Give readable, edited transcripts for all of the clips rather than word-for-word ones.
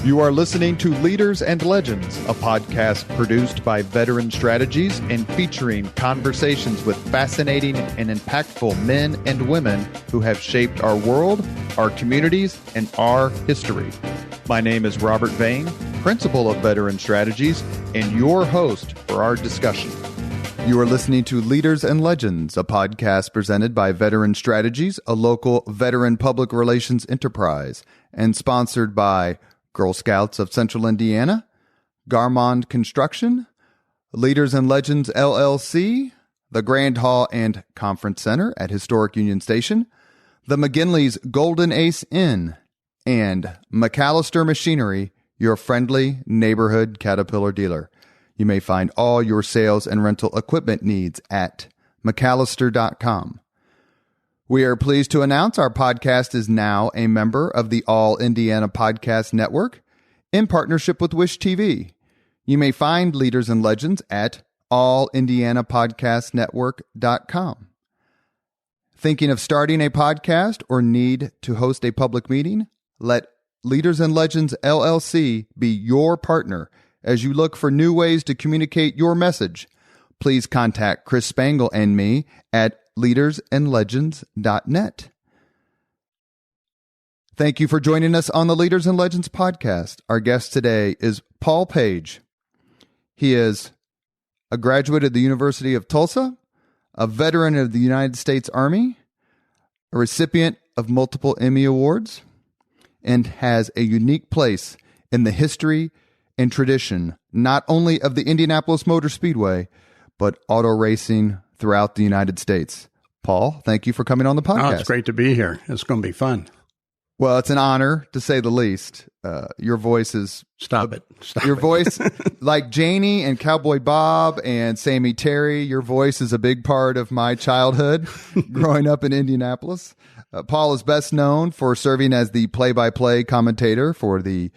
You are listening to Leaders and Legends, a podcast produced by Veteran Strategies and featuring conversations with fascinating and impactful men and women who have shaped our world, our communities, and our history. My name is Robert Vane, Principal of Veteran Strategies, and your host for our discussion. You are listening to Leaders and Legends, a podcast presented by Veteran Strategies, a local veteran public relations enterprise, and sponsored by Girl Scouts of Central Indiana, Garmond Construction, Leaders and Legends LLC, the Grand Hall and Conference Center at Historic Union Station, the McGinley's Golden Ace Inn, and McAllister Machinery, your friendly neighborhood Caterpillar dealer. You may find all your sales and rental equipment needs at McAllister.com. We are pleased to announce our podcast is now a member of the All Indiana Podcast Network in partnership with Wish TV. You may find Leaders and Legends at allindianapodcastnetwork.com. Thinking of starting a podcast or need to host a public meeting? Let Leaders and Legends LLC be your partner as you look for new ways to communicate your message. Please contact Chris Spangle and me at leadersandlegends.net. Thank you for joining us on the Leaders and Legends podcast. Our guest today is Paul Page. He is a graduate of the University of Tulsa, a veteran of the United States Army, a recipient of multiple Emmy Awards, and has a unique place in the history and tradition, not only of the Indianapolis Motor Speedway, but auto racing throughout the United States. Paul, thank you for coming on the podcast. Oh, it's great to be here. It's going to be fun. Well, it's an honor, to say the least. Your voice is... Stop it. Your voice, like Janie and Cowboy Bob and Sammy Terry, your voice is a big part of my childhood growing up in Indianapolis. Paul is best known for serving as the play-by-play commentator for the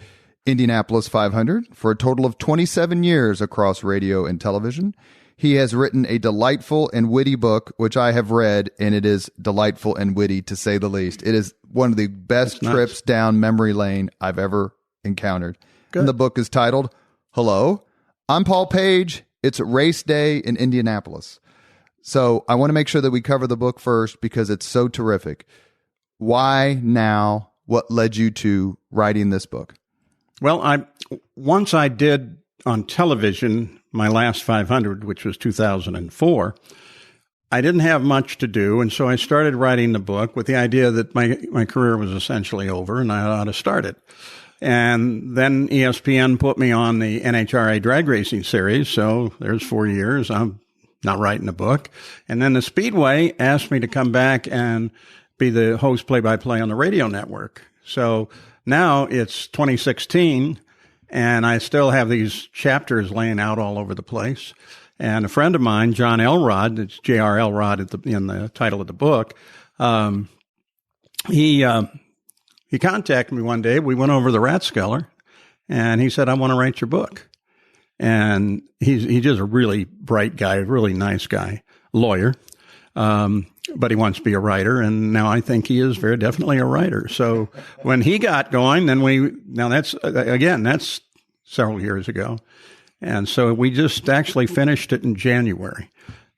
Indianapolis 500 for a total of 27 years across radio and television. He has written a delightful and witty book, which I have read, and it is delightful and witty, to say the least. It is one of the best trips down memory lane I've ever encountered. Good. And the book is titled, Hello, I'm Paul Page. It's race day in Indianapolis. So I want to make sure that we cover the book first because it's so terrific. Why now? What led you to writing this book? Well, once I did on television my last 500, which was 2004, I didn't have much to do, and so I started writing the book with the idea that my career was essentially over and I ought to start it. And then ESPN put me on the NHRA drag racing series, so there's 4 years. I'm not writing a book. And then the Speedway asked me to come back and be the host play-by-play on the radio network. So now it's 2016, and I still have these chapters laying out all over the place. And a friend of mine, John Elrod, it's J.R. Elrod in the title of the book, he contacted me one day. We went over the Rathskeller, and he said, I want to write your book. And he's just a really bright guy, a really nice guy, lawyer. But he wants to be a writer, and now I think he is very definitely a writer. So when he got going, that's several years ago. And so we just actually finished it in January,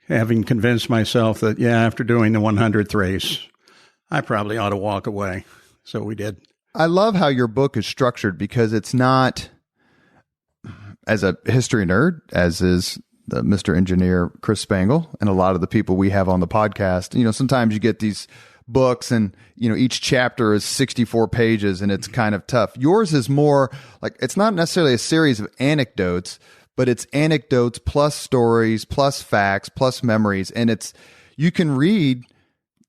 having convinced myself that, after doing the 100th race, I probably ought to walk away. So we did. I love how your book is structured because it's not, as a history nerd, as is the Mr. Engineer Chris Spangle and a lot of the people we have on the podcast. Sometimes you get these books and, each chapter is 64 pages and it's kind of tough. Yours is more like, it's not necessarily a series of anecdotes, but it's anecdotes plus stories, plus facts, plus memories. And you can read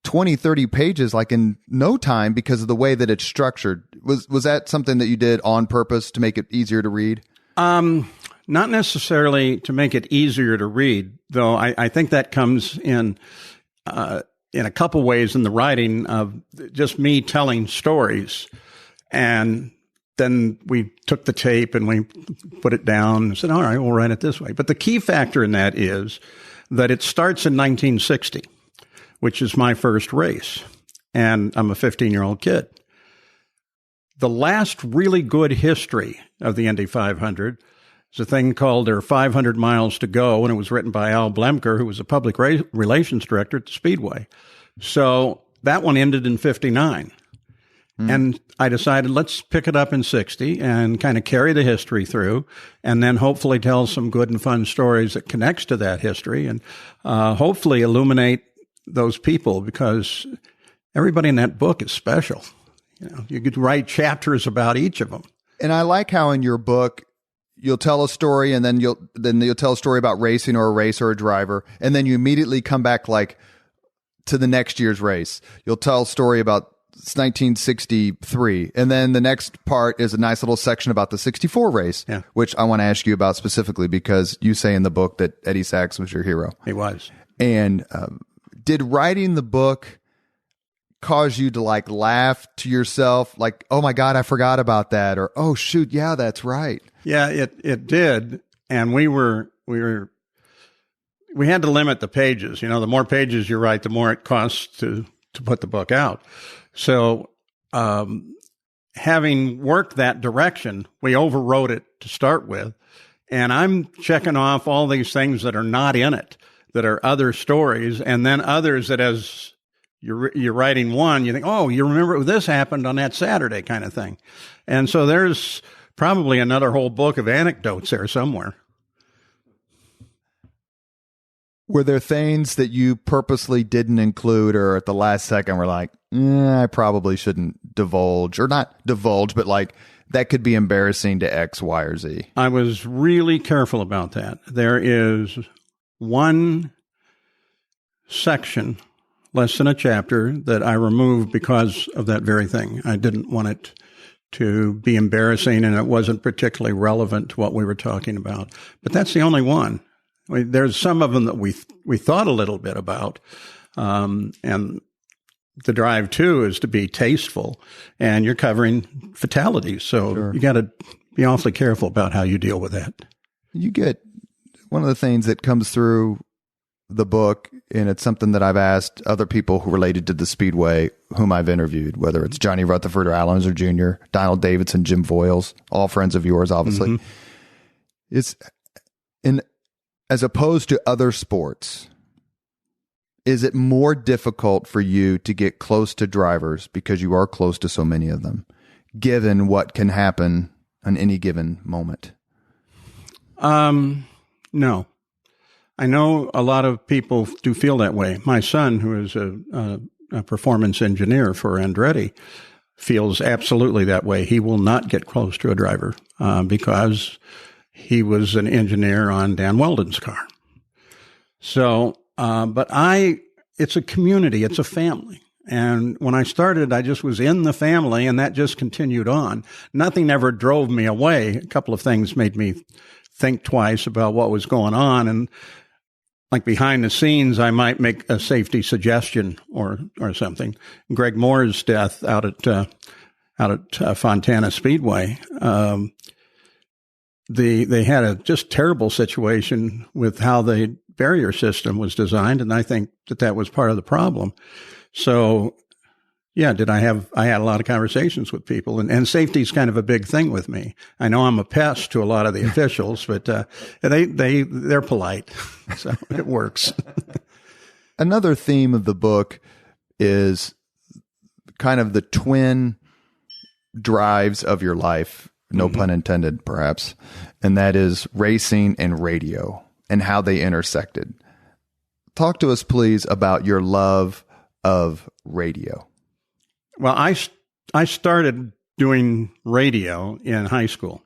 20, 30 pages like in no time because of the way that it's structured. Was that something that you did on purpose to make it easier to read? Not necessarily to make it easier to read, though I think that comes in a couple ways in the writing of just me telling stories. And then we took the tape and we put it down and said, all right, we'll write it this way. But the key factor in that is that it starts in 1960, which is my first race. And I'm a 15-year-old kid. The last really good history of the Indy 500 is a thing called There Are 500 Miles to Go, and it was written by Al Blemker, who was a public relations director at the Speedway. So that one ended in 59. And I decided, let's pick it up in 60 and kind of carry the history through, and then hopefully tell some good and fun stories that connects to that history, and hopefully illuminate those people, because everybody in that book is special. You know, you could write chapters about each of them. And I like how in your book, you'll tell a story, and then you'll tell a story about racing or a race or a driver, and then you immediately come back like to the next year's race. You'll tell a story about 1963, and then the next part is a nice little section about the 64 race, which I want to ask you about specifically, because you say in the book that Eddie Sachs was your hero. He was. And did writing the book cause you to like laugh to yourself, like, oh my God, I forgot about that, or oh shoot, yeah, that's right? Yeah, it did. And we had to limit the pages. You know, the more pages you write, the more it costs to put the book out. So, having worked that direction, we overwrote it to start with. And I'm checking off all these things that are not in it, that are other stories, and then others that as you're writing one, you think, oh, you remember this happened on that Saturday kind of thing. And so there's probably another whole book of anecdotes there somewhere. Were there things that you purposely didn't include, or at the last second were like, I probably shouldn't divulge, or not divulge, but like that could be embarrassing to X, Y, or Z? I was really careful about that. There is one section, less than a chapter, that I removed because of that very thing. I didn't want it to be embarrassing, and it wasn't particularly relevant to what we were talking about. But that's the only one. There's some of them that we thought a little bit about, and the drive too is to be tasteful, and you're covering fatalities, so you got to be awfully careful about how you deal with that. You get one of the things that comes through the book, and it's something that I've asked other people who related to the Speedway whom I've interviewed, whether it's Johnny Rutherford or Al Unser Jr., Donald Davidson, Jim Voiles, all friends of yours, obviously. It's as opposed to other sports, is it more difficult for you to get close to drivers because you are close to so many of them, given what can happen on any given moment? No. I know a lot of people do feel that way. My son, who is a performance engineer for Andretti, feels absolutely that way. He will not get close to a driver because he was an engineer on Dan Weldon's car. So, it's a community, it's a family. And when I started, I just was in the family, and that just continued on. Nothing ever drove me away. A couple of things made me think twice about what was going on. And like behind the scenes, I might make a safety suggestion or something. Greg Moore's death out at Fontana Speedway, they had a just terrible situation with how the barrier system was designed, and I think that was part of the problem. So, yeah, I had a lot of conversations with people, and safety is kind of a big thing with me. I know I'm a pest to a lot of the officials, but they're polite, so it works. Another theme of the book is kind of the twin drives of your life, no pun intended, perhaps, and that is racing and radio and how they intersected. Talk to us, please, about your love of radio. Well, I started doing radio in high school.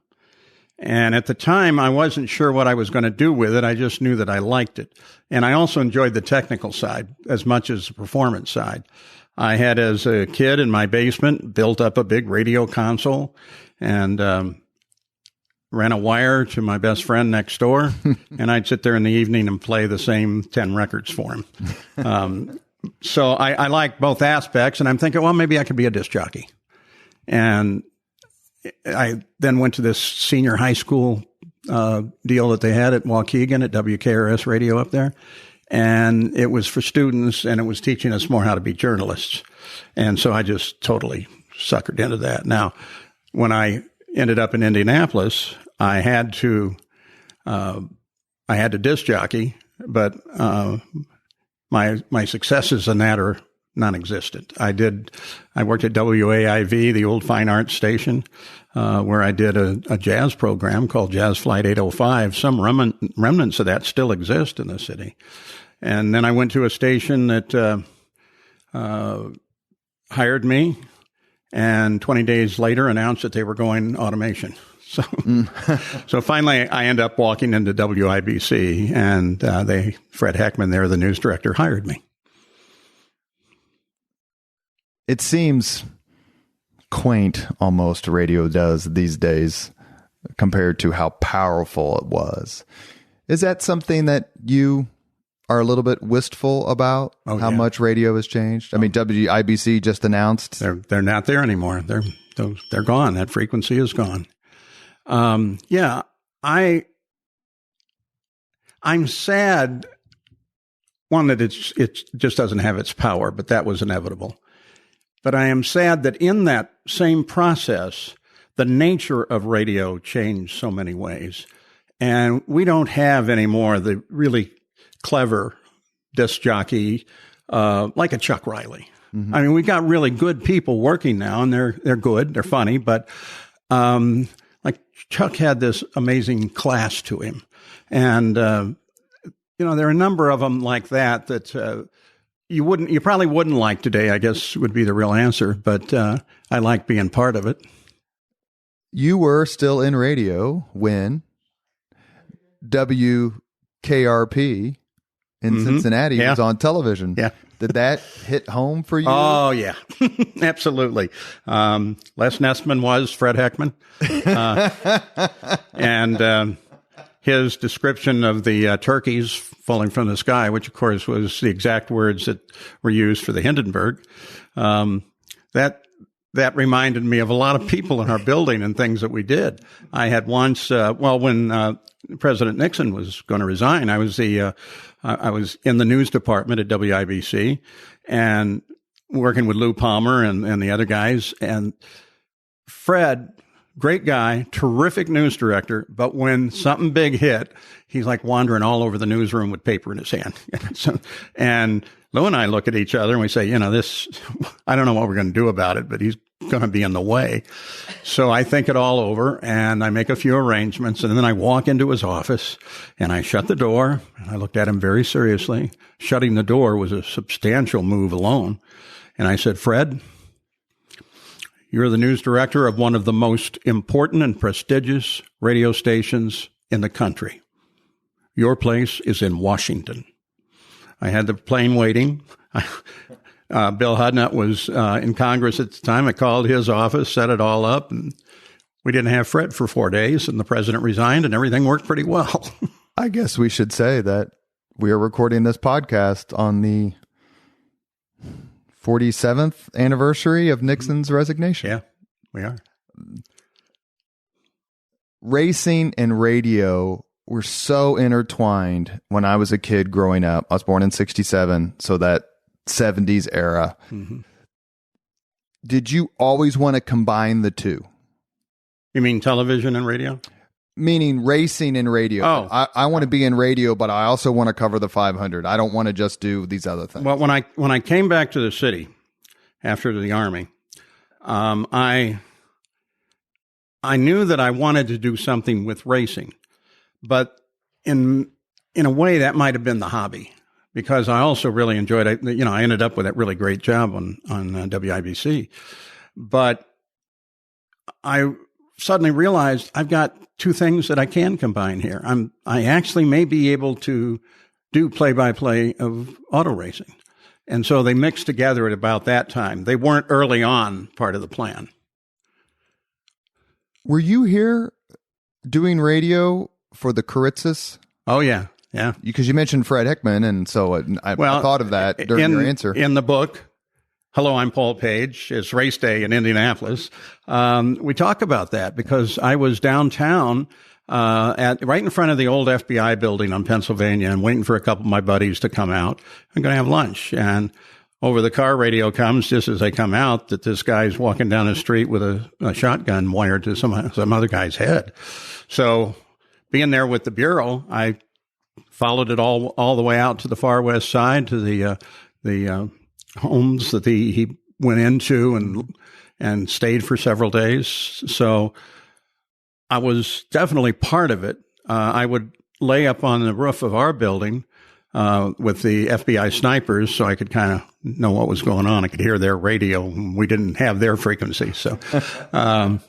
And at the time, I wasn't sure what I was going to do with it. I just knew that I liked it. And I also enjoyed the technical side as much as the performance side. I had, as a kid in my basement, built up a big radio console and ran a wire to my best friend next door. And I'd sit there in the evening and play the same 10 records for him. So I like both aspects, and I'm thinking, well, maybe I could be a disc jockey. And I then went to this senior high school deal that they had at Waukegan at WKRS Radio up there. And it was for students, and it was teaching us more how to be journalists. And so I just totally suckered into that. Now, when I ended up in Indianapolis, I had to disc jockey, but my successes in that are non-existent. I worked at WAIV, the old fine arts station, where I did a jazz program called Jazz Flight 805. Some remnants of that still exist in the city. And then I went to a station that hired me, and 20 days later announced that they were going automation. So, so finally I end up walking into WIBC, and Fred Heckman, there, the news director, hired me. It seems quaint, almost, radio does these days compared to how powerful it was. Is that something that you are a little bit wistful about, how much radio has changed? I mean, WIBC just announced they're not there anymore. They're gone. That frequency is gone. I'm sad, one, that it just doesn't have its power, but that was inevitable. But I am sad that in that same process, the nature of radio changed so many ways. And we don't have anymore the really clever disc jockey like a Chuck Riley. Mm-hmm. I mean, we got really good people working now, and they're good, they're funny, but like Chuck had this amazing class to him. And there are a number of them like that you probably wouldn't like today, I guess would be the real answer, but I like being part of it. You were still in radio when WKRP in Cincinnati was on television. Yeah. Did that hit home for you? Oh, yeah. Absolutely. Les Nessman was Fred Heckman. And his description of the turkeys falling from the sky, which, of course, was the exact words that were used for the Hindenburg, that reminded me of a lot of people in our building and things that we did. I had once, when President Nixon was going to resign, I was in the news department at WIBC and working with Lou Palmer and the other guys. And Fred, great guy, terrific news director, but when something big hit, he's like wandering all over the newsroom with paper in his hand. And Lou and I look at each other and we say, this, I don't know what we're going to do about it, but he's going to be in the way. So I think it all over and I make a few arrangements, and then I walk into his office and I shut the door and I looked at him very seriously. Shutting the door was a substantial move alone. And I said, Fred, you're the news director of one of the most important and prestigious radio stations in the country. Your place is in Washington. I had the plane waiting. Bill Hudnut was in Congress at the time. I called his office, set it all up, and we didn't have Fred for 4 days, and the president resigned, and everything worked pretty well. I guess we should say that we are recording this podcast on the 47th anniversary of Nixon's resignation. Yeah, we are. Racing and radio were so intertwined when I was a kid growing up. I was born in 1967, so that 70s era. Mm-hmm. Did you always want to combine the two? You mean television and radio? Meaning racing and radio. Oh. I want to be in radio, but I also want to cover the 500. I don't want to just do these other things. Well, when I came back to the city after the Army, I knew that I wanted to do something with racing, but in a way that might have been the hobby, because I also really enjoyed it. I ended up with that really great job on WIBC, but I suddenly realized I've got two things that I can combine here. I actually may be able to do play-by-play of auto racing. And so they mixed together at about that time. They weren't early on part of the plan. Were you here doing radio for the Kuritzis? Oh, yeah. Yeah. Because you mentioned Fred Heckman, and so I thought of that during your answer. In the book, Hello, I'm Paul Page. It's race day in Indianapolis. We talk about that because I was downtown right in front of the old FBI building on Pennsylvania and waiting for a couple of my buddies to come out. I'm going to have lunch. And over the car radio comes just as they come out that this guy's walking down the street with a shotgun wired to some other guy's head. So being there with the Bureau, I followed it all the way out to the far west side to the homes that he went into and stayed for several days. So I was definitely part of it. I would lay up on the roof of our building with the FBI snipers so I could kind of know what was going on. I could hear their radio. We didn't have their frequency. So, and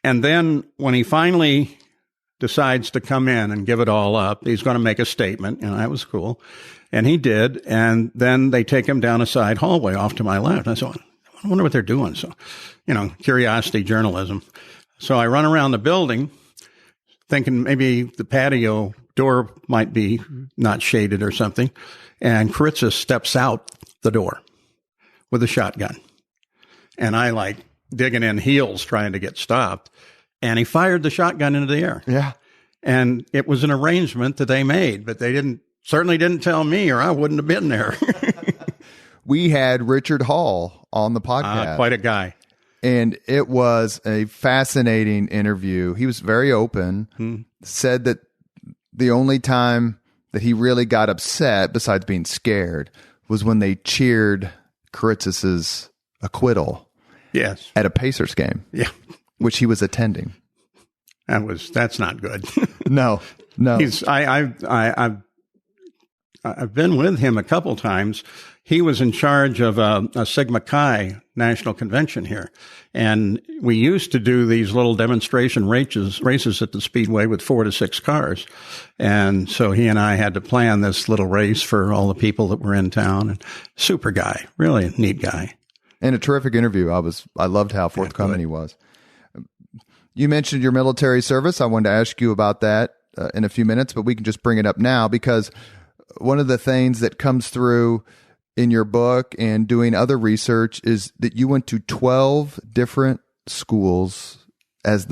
then when he finally decides to come in and give it all up, he's going to make a statement. And that was cool. And he did. And then they take him down a side hallway off to my left. I thought, I wonder what they're doing. So, curiosity journalism. So I run around the building thinking maybe the patio door might be not shaded or something. And Karitsa steps out the door with a shotgun. And I like digging in heels trying to get stopped. And he fired the shotgun into the air. Yeah. And it was an arrangement that they made, but they certainly didn't tell me or I wouldn't have been there. We had Richard Hall on the podcast. Quite a guy. And it was a fascinating interview. He was very open, said that the only time that he really got upset, besides being scared, was when they cheered Karitsas' acquittal. Yes. At a Pacers game. Yeah. Which he was attending. That's not good. No. I've been with him a couple times. He was in charge of a Sigma Chi national convention here. And we used to do these little demonstration races at the Speedway with 4 to 6 cars. And so he and I had to plan this little race for all the people that were in town. And super guy, really a neat guy. And a terrific interview. I loved how forthcoming he was. You mentioned your military service. I wanted to ask you about that in a few minutes, but we can just bring it up now because one of the things that comes through in your book and doing other research is that you went to 12 different schools as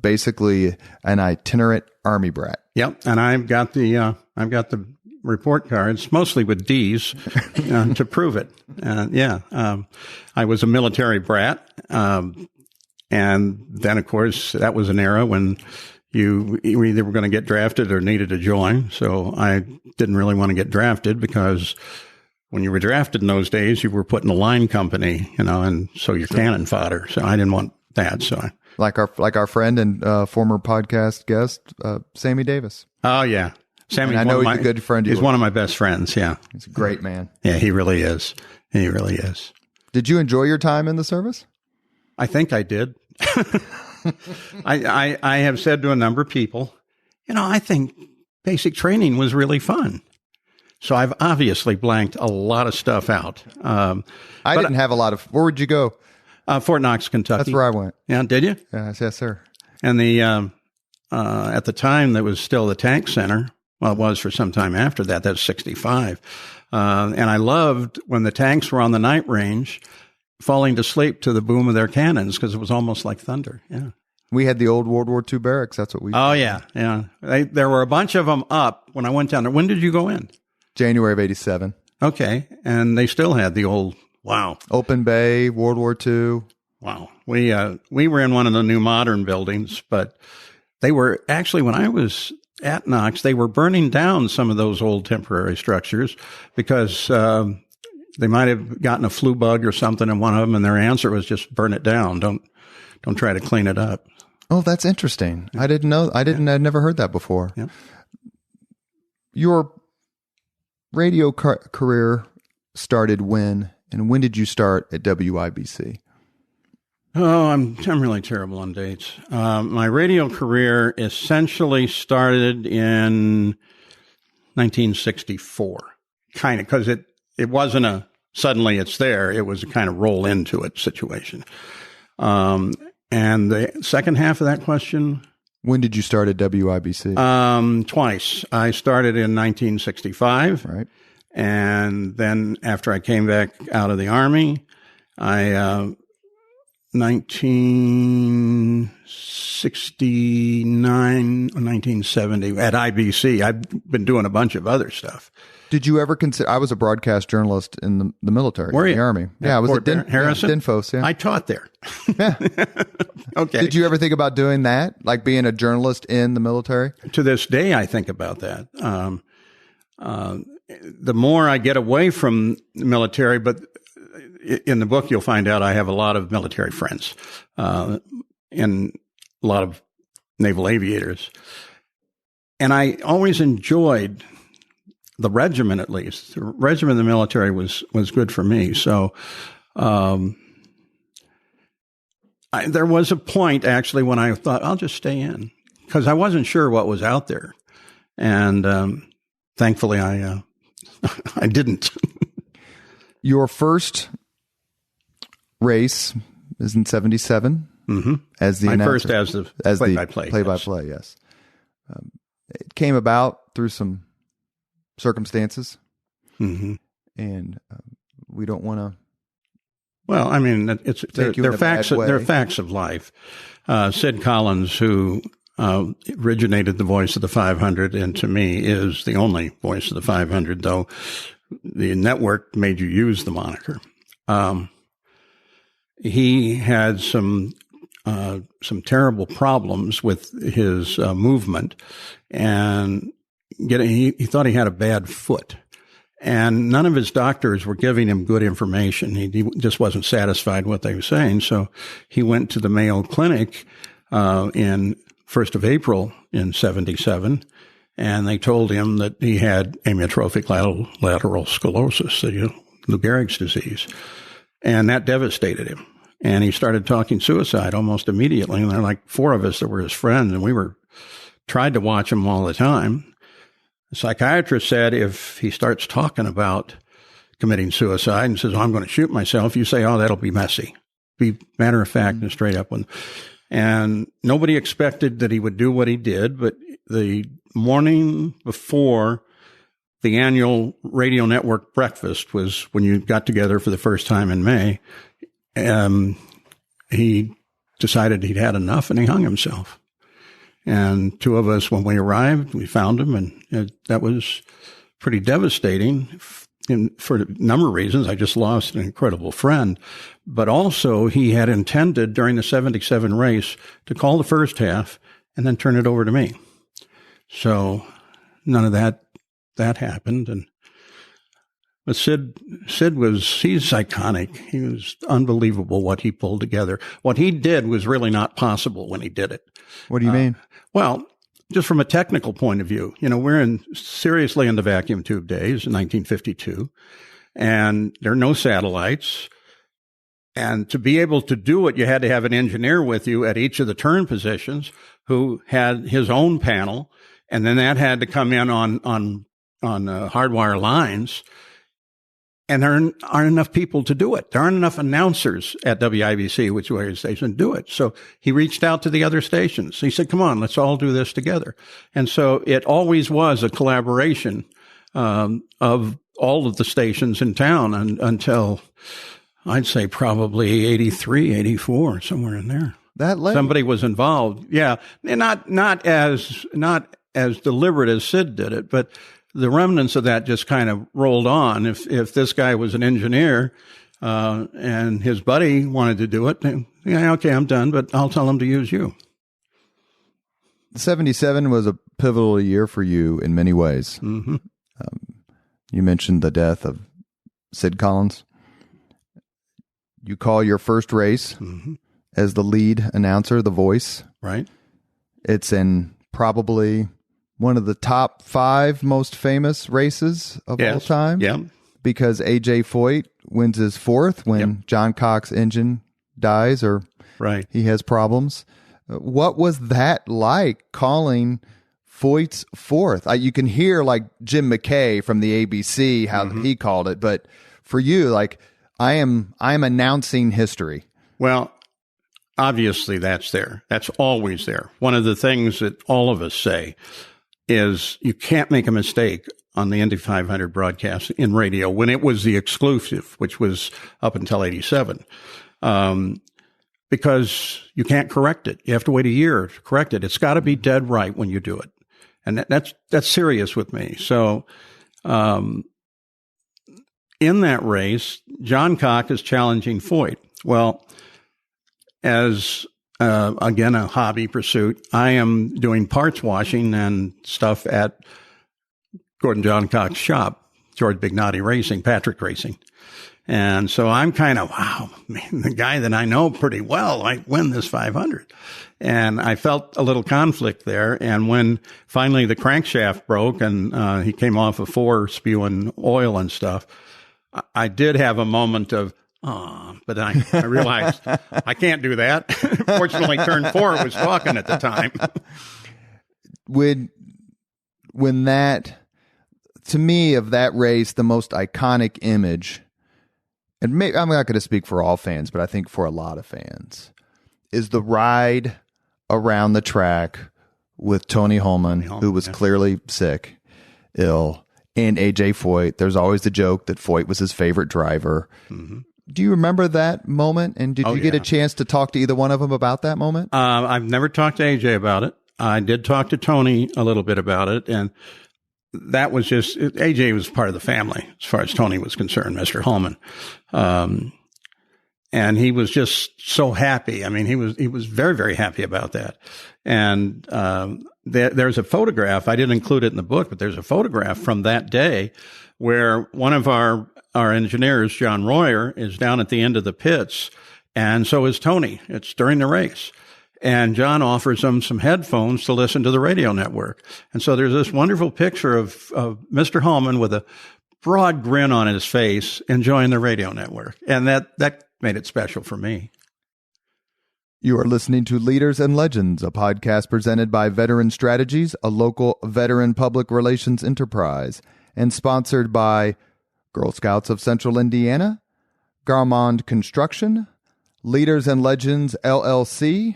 basically an itinerant Army brat. Yep. And I've got the report cards, mostly with D's, to prove it. I was a military brat. And then, of course, that was an era when you either were going to get drafted or needed to join. So I didn't really want to get drafted because when you were drafted in those days, you were put in a line company, and so you're cannon fodder. So I didn't want that. So like our friend and former podcast guest, Sammy Davis. Oh yeah, Sammy. I know he's a good friend. He's one of my best friends. Yeah, he's a great man. Yeah, he really is. He really is. Did you enjoy your time in the service? I think I did. I have said to a number of people, I think basic training was really fun. So I've obviously blanked a lot of stuff out. I didn't have a lot of. Where would you go? Fort Knox, Kentucky. That's where I went. Yeah, did you? Yes, sir. And at the time, that was still the tank center. Well, it was for some time after that. That's 1965. And I loved when the tanks were on the night range, falling to sleep to the boom of their cannons because it was almost like thunder. Yeah. We had the old World War II barracks. That's what we. Oh yeah, yeah. There were a bunch of them up when I went down there. When did you go in? January of 1987. Okay, and they still had the old open bay, World War II. Wow. We were in one of the new modern buildings, but they were actually, when I was at Knox, they were burning down some of those old temporary structures because they might have gotten a flu bug or something in one of them, and their answer was just burn it down. Don't try to clean it up. Oh, that's interesting. I didn't know. I'd never heard that before. Yeah. Your radio career started when, and when did you start at WIBC? Oh, I'm really terrible on dates. My radio career essentially started in 1964, kind of, because it wasn't suddenly it's there. It was a kind of roll into it situation. And the second half of that question. When did you start at WIBC? Twice. I started in 1965. Right. And then after I came back out of the Army, 1970 1969, 1970 at IBC. I've been doing a bunch of other stuff. Did you ever consider? I was a broadcast journalist in the military, Were you? In the Army. Yeah, I was at Harrison? Dinfos. Yeah, I taught there. Yeah. Okay. Did you ever think about doing that, like being a journalist in the military? To this day, I think about that. The more I get away from the military, but in the book, you'll find out I have a lot of military friends and a lot of naval aviators. And I always enjoyed the regiment, at least. The regiment in the military was good for me. So there was a point, actually, when I thought, I'll just stay in, because I wasn't sure what was out there. And thankfully, I didn't. Your first race is in 77 as the announcer. First as the play-by-play. Play-by-play, yes. It came about through some circumstances, and we don't want to. Well, I mean, they're facts. They're facts of life. Sid Collins, who originated the voice of the 500, and to me is the only voice of the 500, though the network made you use the moniker. He had some terrible problems with his movement, and he thought he had a bad foot, and none of his doctors were giving him good information. He just wasn't satisfied with what they were saying, so he went to the Mayo Clinic in 1st of April in 77, and they told him that he had amyotrophic lateral sclerosis, Lou Gehrig's disease, and that devastated him. And he started talking suicide almost immediately. And there were like 4 of us that were his friends, and we tried to watch him all the time. The psychiatrist said if he starts talking about committing suicide and says, I'm going to shoot myself, you say, oh, that'll be messy. Be matter of fact and straight up. And nobody expected that he would do what he did, but the morning before the annual radio network breakfast was when you got together for the first time in May. He decided he'd had enough, and he hung himself. And 2 of us, when we arrived, we found him, and that was pretty devastating. And for a number of reasons, I just lost an incredible friend. But also, he had intended during the 77 race to call the first half and then turn it over to me. So none of that happened. But Sid he's iconic. He was unbelievable what he pulled together. What he did was really not possible when he did it. What do you mean? Well, just from a technical point of view, we're seriously in the vacuum tube days in 1952, and there are no satellites. And to be able to do it, you had to have an engineer with you at each of the turn positions who had his own panel, and then that had to come in on hardwire lines. And there aren't enough people to do it. There aren't enough announcers at WIBC, which radio station, to do it. So he reached out to the other stations. He said, come on, let's all do this together. And so it always was a collaboration of all of the stations in town until I'd say probably 83, 84, somewhere in there. That late. Somebody was involved. Yeah. And not as deliberate as Sid did it, but the remnants of that just kind of rolled on. If this guy was an engineer and his buddy wanted to do it, then, yeah, okay, I'm done, but I'll tell him to use you. 77 was a pivotal year for you in many ways. Mm-hmm. You mentioned the death of Sid Collins. You call your first race as the lead announcer, the voice. Right. It's in probably one of the top 5 most famous races of all time. Yeah. Because A.J. Foyt wins his 4th when John Cox's engine dies or he has problems. What was that like, calling Foyt's 4th? You can hear like Jim McKay from the ABC, how he called it. But for you, like, I'm announcing history. Well, obviously that's there. That's always there. One of the things that all of us say is you can't make a mistake on the Indy 500 broadcast in radio when it was the exclusive, which was up until 87. because you can't correct it. You have to wait a year to correct it. It's got to be dead right when you do it. And that's serious with me. So, in that race, John Cock is challenging Foyt. Well, as again, a hobby pursuit, I am doing parts washing and stuff at Gordon John Cock's shop, George Bignotti Racing, Patrick Racing. And so I'm kind of, wow, man, the guy that I know pretty well might win this 500. And I felt a little conflict there. And when finally the crankshaft broke and he came off of 4 spewing oil and stuff, I did have a moment of, but I realized I can't do that. Fortunately, Turn 4 was talking at the time. When that, to me, of that race, the most iconic image, and maybe, I'm not going to speak for all fans, but I think for a lot of fans, is the ride around the track with Tony Holman, who was clearly sick, ill, and AJ Foyt. There's always the joke that Foyt was his favorite driver. Mm-hmm. Do you remember that moment? And did you get a chance to talk to either one of them about that moment? I've never talked to AJ about it. I did talk to Tony a little bit about it, and that was just, AJ was part of the family as far as Tony was concerned, Mr. Holman. And he was just so happy. I mean, he was very, very happy about that. And there's a photograph. I didn't include it in the book, but there's a photograph from that day where one of our engineers, John Royer, is down at the end of the pits, and so is Tony. It's during the race. And John offers him some headphones to listen to the radio network. And so there's this wonderful picture of Mr. Holman with a broad grin on his face enjoying the radio network. And that made it special for me. You are listening to Leaders and Legends, a podcast presented by Veteran Strategies, a local veteran public relations enterprise, and sponsored by Girl Scouts of Central Indiana, Garmond Construction, Leaders and Legends, LLC,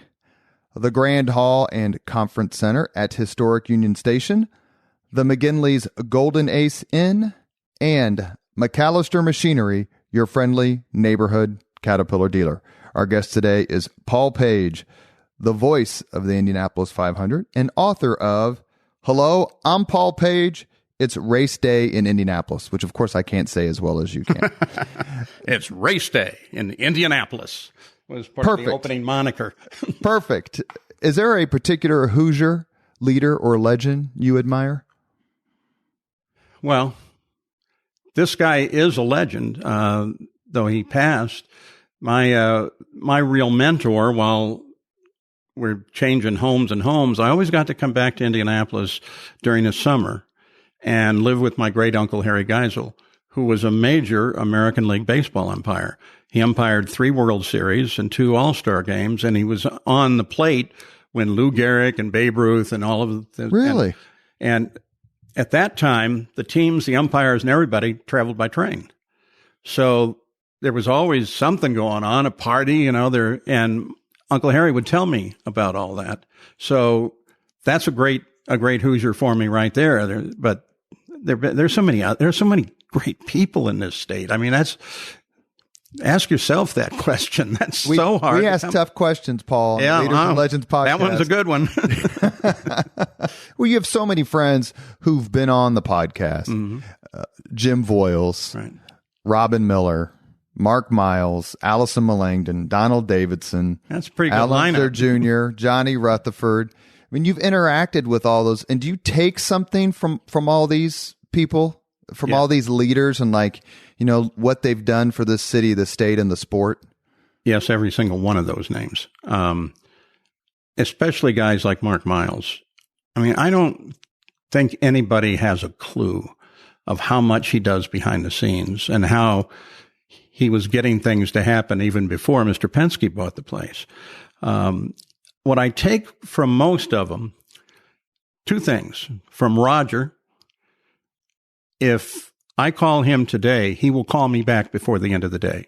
the Grand Hall and Conference Center at Historic Union Station, the McGinley's Golden Ace Inn, and McAllister Machinery, your friendly neighborhood Caterpillar dealer. Our guest today is Paul Page, the voice of the Indianapolis 500 and author of Hello, I'm Paul Page. It's race day in Indianapolis, which of course I can't say as well as you can. It's race day in Indianapolis. Was part of the opening moniker. Perfect. Is there a particular Hoosier leader or legend you admire? Well, this guy is a legend, though he passed. My real mentor, while we're changing homes and homes, I always got to come back to Indianapolis during the summer and live with my great uncle Harry Geisel, who was a major American League Baseball umpire. He umpired 3 World Series and 2 All-Star games, and he was on the plate when Lou Gehrig and Babe Ruth and all of the... Really? And at that time, the teams, the umpires, and everybody traveled by train. So there was always something going on, a party, and Uncle Harry would tell me about all that. So that's a great Hoosier for me right there. But there's so many great people in this state. I mean, ask yourself that question. That's so hard. We ask tough questions, Paul. Yeah, Leaders and Legends podcast. That one's a good one. Well, you have so many friends who've been on the podcast. Mm-hmm. Jim Voiles, right. Robin Miller, Mark Miles, Allison Millangton, Donald Davidson. That's a pretty good Alan lineup. Jr., Johnny Rutherford. I mean, you've interacted with all those. And do you take something from all these people, from all these leaders and what they've done for this city, the state, and the sport? Yes, every single one of those names, especially guys like Mark Miles. I mean, I don't think anybody has a clue of how much he does behind the scenes and how he was getting things to happen even before Mr. Penske bought the place. What I take from most of them, 2 things. From Roger, if I call him today, he will call me back before the end of the day.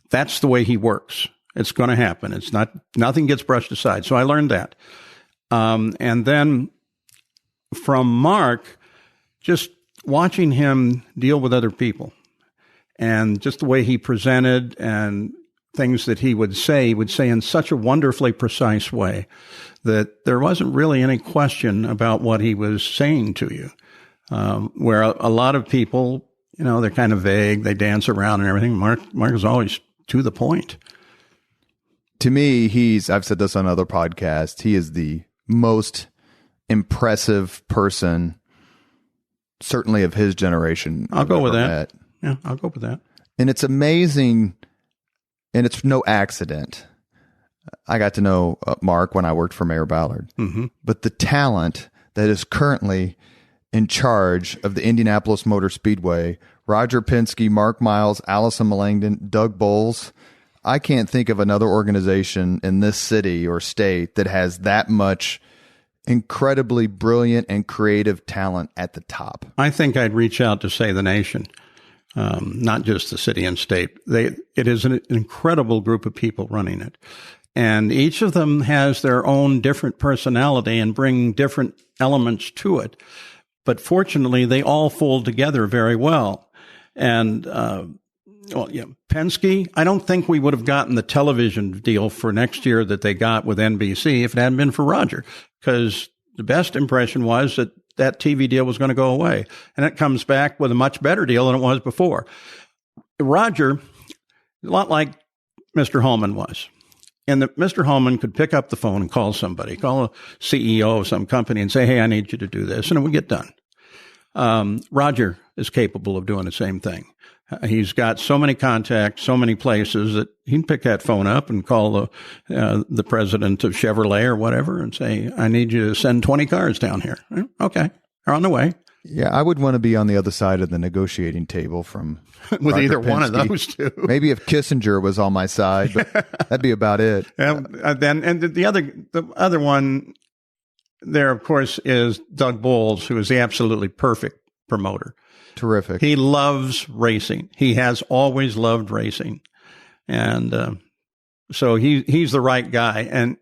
That's the way he works. It's going to happen. It's not, nothing gets brushed aside. So I learned that. And then from Mark, just watching him deal with other people and just the way he presented and things that he would say in such a wonderfully precise way that there wasn't really any question about what he was saying to you. Where a lot of people, they're kind of vague, they dance around and everything. Mark is always to the point. To me, I've said this on other podcasts, he is the most impressive person, certainly of his generation. I'll go with that. Yeah, I'll go with that. And it's amazing, and it's no accident. I got to know Mark when I worked for Mayor Ballard. Mm-hmm. But the talent that is currently in charge of the Indianapolis Motor Speedway, Roger Penske, Mark Miles, Allison Melangton, Doug Bowles, I can't think of another organization in this city or state that has that much incredibly brilliant and creative talent at the top. I think I'd reach out to say the nation, not just the city and state. It is an incredible group of people running it. And each of them has their own different personality and bring different elements to it. But fortunately, they all fold together very well. And, Penske, I don't think we would have gotten the television deal for next year that they got with NBC if it hadn't been for Roger, because the best impression was that TV deal was going to go away. And it comes back with a much better deal than it was before. Roger, a lot like Mr. Holman was. And Mr. Holman could pick up the phone and call somebody, call a CEO of some company and say, hey, I need you to do this, and it would get done. Roger is capable of doing the same thing. He's got so many contacts, so many places that he can pick that phone up and call the president of Chevrolet or whatever and say, I need you to send 20 cars down here. Okay, they're on the way. Yeah, I would want to be on the other side of the negotiating table from with Roger either Penske. One of those two. Maybe if Kissinger was on my side, but that'd be about it. The other one there, of course, is Doug Bowles, who is the absolutely perfect promoter. Terrific. He loves racing. He has always loved racing. And so he's the right guy. And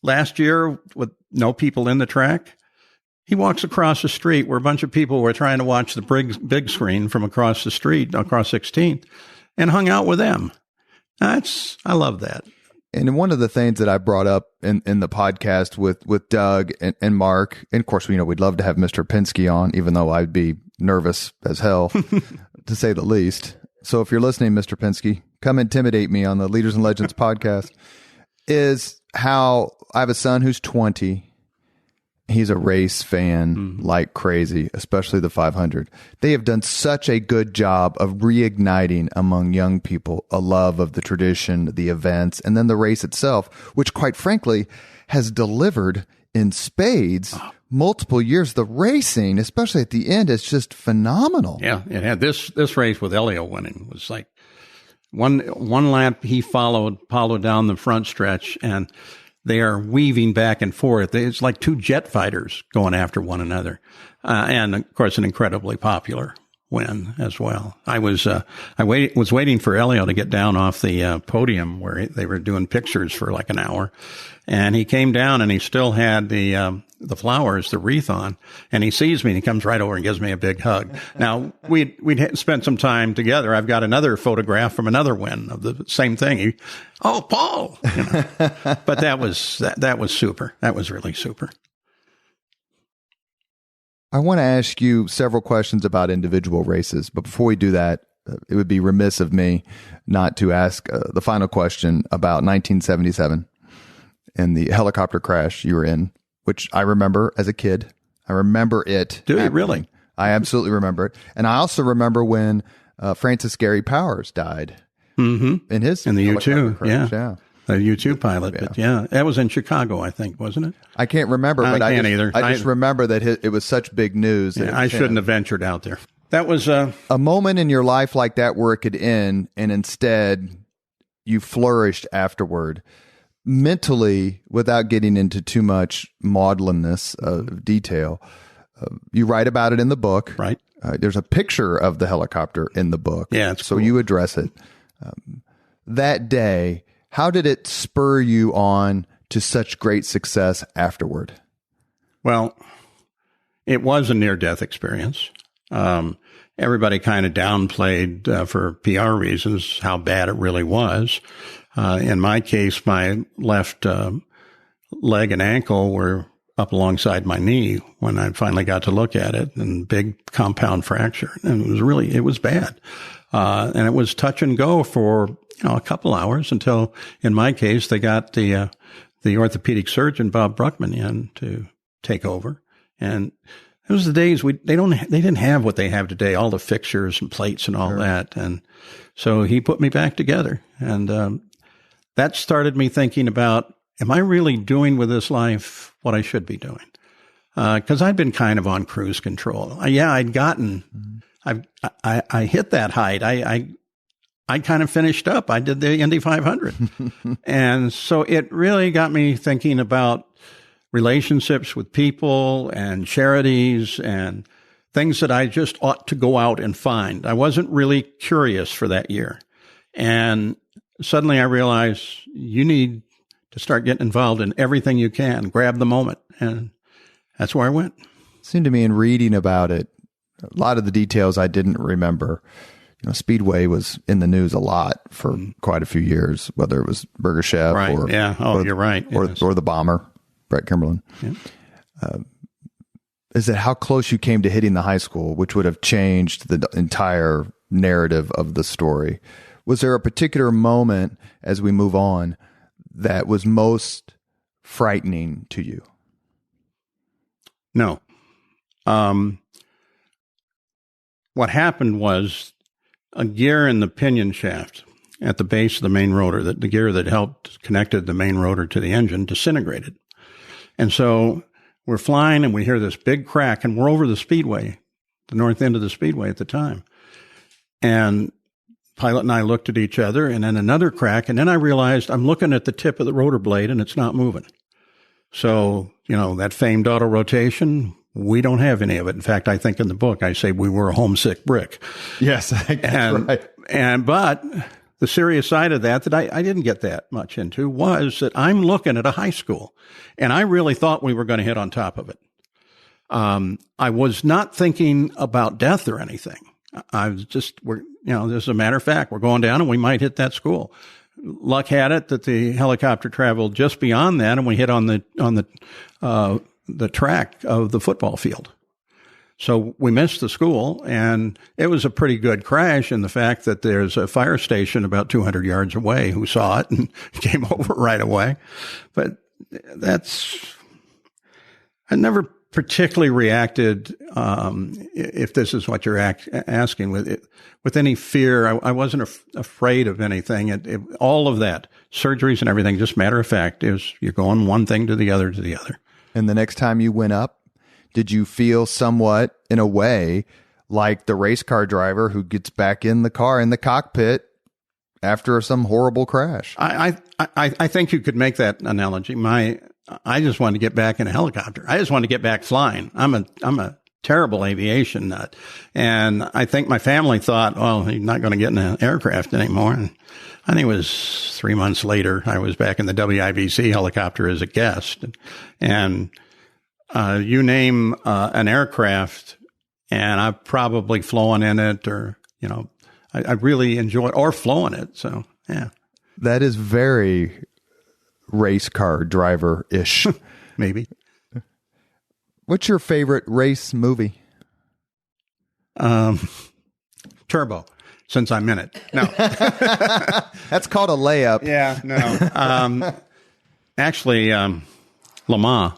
last year, with no people in the track, he walks across the street where a bunch of people were trying to watch the big screen from across the street, across 16th, and hung out with them. I love that. And one of the things that I brought up in the podcast with Doug and Mark, and of course, we'd love to have Mr. Penske on, even though I'd be nervous as hell, to say the least. So if you're listening, Mr. Penske, come intimidate me on the Leaders and Legends podcast, is how I have a son who's 20. He's a race fan like crazy, especially the 500. They have done such a good job of reigniting among young people a love of the tradition, the events, and then the race itself, which quite frankly has delivered in spades multiple years. The racing, especially at the end, is just phenomenal. Yeah, it had this race with Elio winning was like one lap he followed down the front stretch, and they are weaving back and forth. It's like two jet fighters going after one another. And of course, an incredibly popular win as well. I was waiting for Elio to get down off the podium where they were doing pictures for like an hour. And he came down and he still had the flowers, the wreath on, and he sees me and he comes right over and gives me a big hug. Now we'd spent some time together. I've got another photograph from another win of the same thing. Paul, but that was super. That was really super. I want to ask you several questions about individual races, but before we do that, it would be remiss of me not to ask the final question about 1977 and the helicopter crash you were in, which I remember as a kid. I remember it. Do you really? I absolutely remember it. And I also remember when Francis Gary Powers died in the U-2. Crash. Yeah. The U-2 pilot. Yeah. But yeah, that was in Chicago, I think, wasn't it? I can't remember, but I just remember that it was such big news. Yeah, I shouldn't have ventured out there. That was a moment in your life like that where it could end, and instead you flourished afterward. Mentally, without getting into too much maudlinness of detail, you write about it in the book. Right. There's a picture of the helicopter in the book. Yeah, so cool. You address it. That day, how did it spur you on to such great success afterward? Well, it was a near-death experience. everybody kind of downplayed for PR reasons how bad it really was. In my case, my left leg and ankle were up alongside my knee when I finally got to look at it, and big compound fracture. And it was bad. And it was touch and go for, a couple hours until, in my case, they got the orthopedic surgeon, Bob Bruckman, in to take over. And it was the days they didn't have what they have today, all the fixtures and plates and all that. And so he put me back together. And, that started me thinking about, am I really doing with this life what I should be doing? Cause I'd been kind of on cruise control. I'd gotten, I hit that height. I kind of finished up. I did the Indy 500. And so it really got me thinking about relationships with people and charities and things that I just ought to go out and find. I wasn't really curious for that year. And suddenly I realized you need to start getting involved in everything you can, grab the moment. And that's where I went. It seemed to me in reading about it, a lot of the details I didn't remember. Speedway was in the news a lot for quite a few years, whether it was Burger Chef or you're right, or the bomber, Brett Kimberlin. Yeah. Is it how close you came to hitting the high school, which would have changed the entire narrative of the story? Was there a particular moment as we move on that was most frightening to you? No. What happened was a gear in the pinion shaft at the base of the main rotor, the gear that connected the main rotor to the engine, disintegrated. And so we're flying and we hear this big crack, and we're over the speedway, the north end of the speedway at the time. And pilot and I looked at each other, and then another crack. And then I realized I'm looking at the tip of the rotor blade and it's not moving. So, that famed auto rotation, we don't have any of it. In fact, I think in the book, I say we were a homesick brick. Yes, I think that's right. But the serious side of that I didn't get that much into was that I'm looking at a high school, and I really thought we were going to hit on top of it. I was not thinking about death or anything. I was just, this is a matter of fact, we're going down and we might hit that school. Luck had it that the helicopter traveled just beyond that, and we hit on the track of the football field. So we missed the school, and it was a pretty good crash in the fact that there's a fire station about 200 yards away who saw it and came over right away. But I never particularly reacted, if this is what you're asking, with any fear. I wasn't afraid of anything. All of that, surgeries and everything, just matter of fact, is you're going one thing to the other. And the next time you went up, did you feel somewhat, in a way, like the race car driver who gets back in the car, in the cockpit, after some horrible crash? I think you could make that analogy. I just wanted to get back in a helicopter. I just wanted to get back flying. I'm a terrible aviation nut. And I think my family thought, oh, he's not going to get in an aircraft anymore. And I think it was 3 months later, I was back in the WIBC helicopter as a guest. And you name an aircraft, and I've probably flown in it, or, I really enjoy it, or flown it. So, yeah. That is very race car driver-ish. Maybe. What's your favorite race movie? Turbo, since I'm in it. No. That's called a layup. Yeah, no. Actually, Le Mans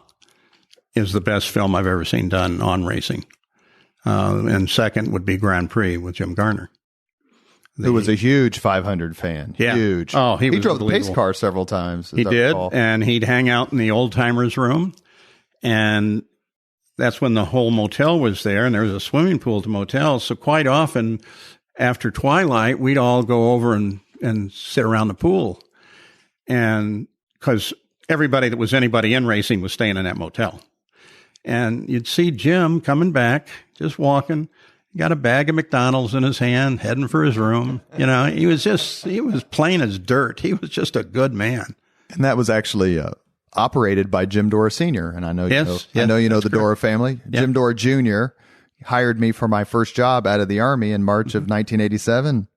is the best film I've ever seen done on racing. And second would be Grand Prix with Jim Garner. Who was a huge 500 fan. Yeah. Huge. Oh, he drove the pace car several times. He did, and he'd hang out in the old timers room, and that's when the whole motel was there, and there was a swimming pool at the motel. So quite often after twilight, we'd all go over and sit around the pool, and because everybody that was anybody in racing was staying in that motel, and you'd see Jim coming back, just walking. He got a bag of McDonald's in his hand, heading for his room. He was plain as dirt. He was just a good man. And that was actually operated by Jim Dora Sr. And I know you know the correct. Dora family. Yeah. Jim Dora Jr. hired me for my first job out of the Army in March of 1987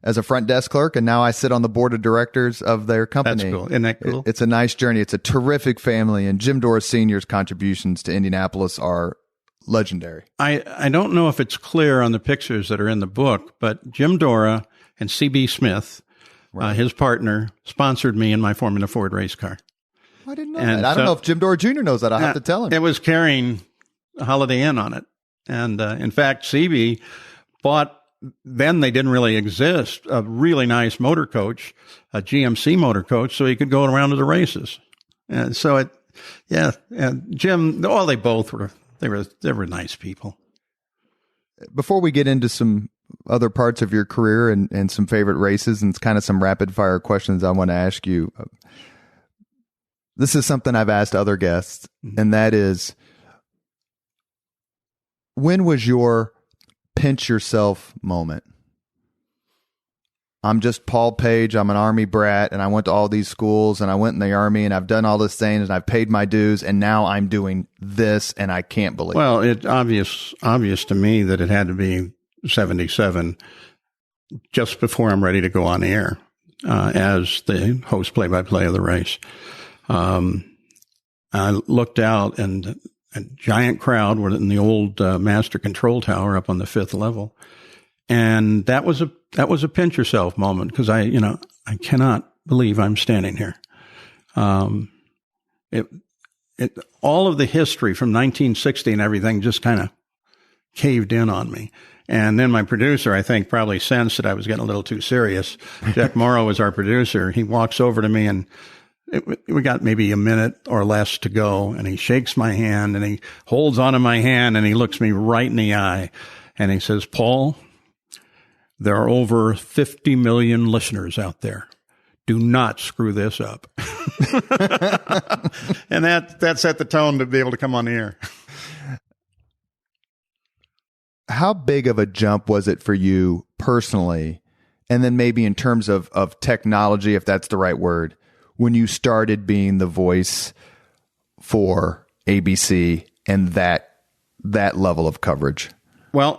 as a front desk clerk, and now I sit on the board of directors of their company. That's cool. Isn't that cool? It's a nice journey. It's a terrific family, and Jim Dora Sr.'s contributions to Indianapolis are legendary. I don't know if it's clear on the pictures that are in the book, but Jim Dora and C.B. Smith, his partner, sponsored me in my Formula Ford race car. I didn't know that. I don't know if Jim Dora Jr. knows that. I'll have to tell him. It was carrying a Holiday Inn on it. And in fact, CB bought, then they didn't really exist, a really nice motor coach, a GMC motor coach, so he could go around to the races. And so and Jim, they both were, they were nice people. Before we get into some other parts of your career and some favorite races and kind of some rapid fire questions I want to ask you, this is something I've asked other guests, and that is, when was your pinch yourself moment? I'm just Paul Page. I'm an Army brat, and I went to all these schools, and I went in the Army, and I've done all this things, and I've paid my dues, and now I'm doing this, and I can't believe it. Well, it's obvious to me that it had to be 77, just before I'm ready to go on air as the host play-by-play of the race. I looked out, and a giant crowd were in the old master control tower up on the 5th level. And that was a pinch yourself moment, because I cannot believe I'm standing here. All of the history from 1960 and everything just kind of caved in on me. And then my producer, I think, probably sensed that I was getting a little too serious. Jack Morrow was our producer. He walks over to me, and we got maybe a minute or less to go, and he shakes my hand, and he holds onto my hand, and he looks me right in the eye, and he says, "Paul, there are over 50 million listeners out there. Do not screw this up." And that set the tone to be able to come on the air. How big of a jump was it for you personally, and then maybe in terms of technology, if that's the right word, when you started being the voice for ABC and that level of coverage? Well,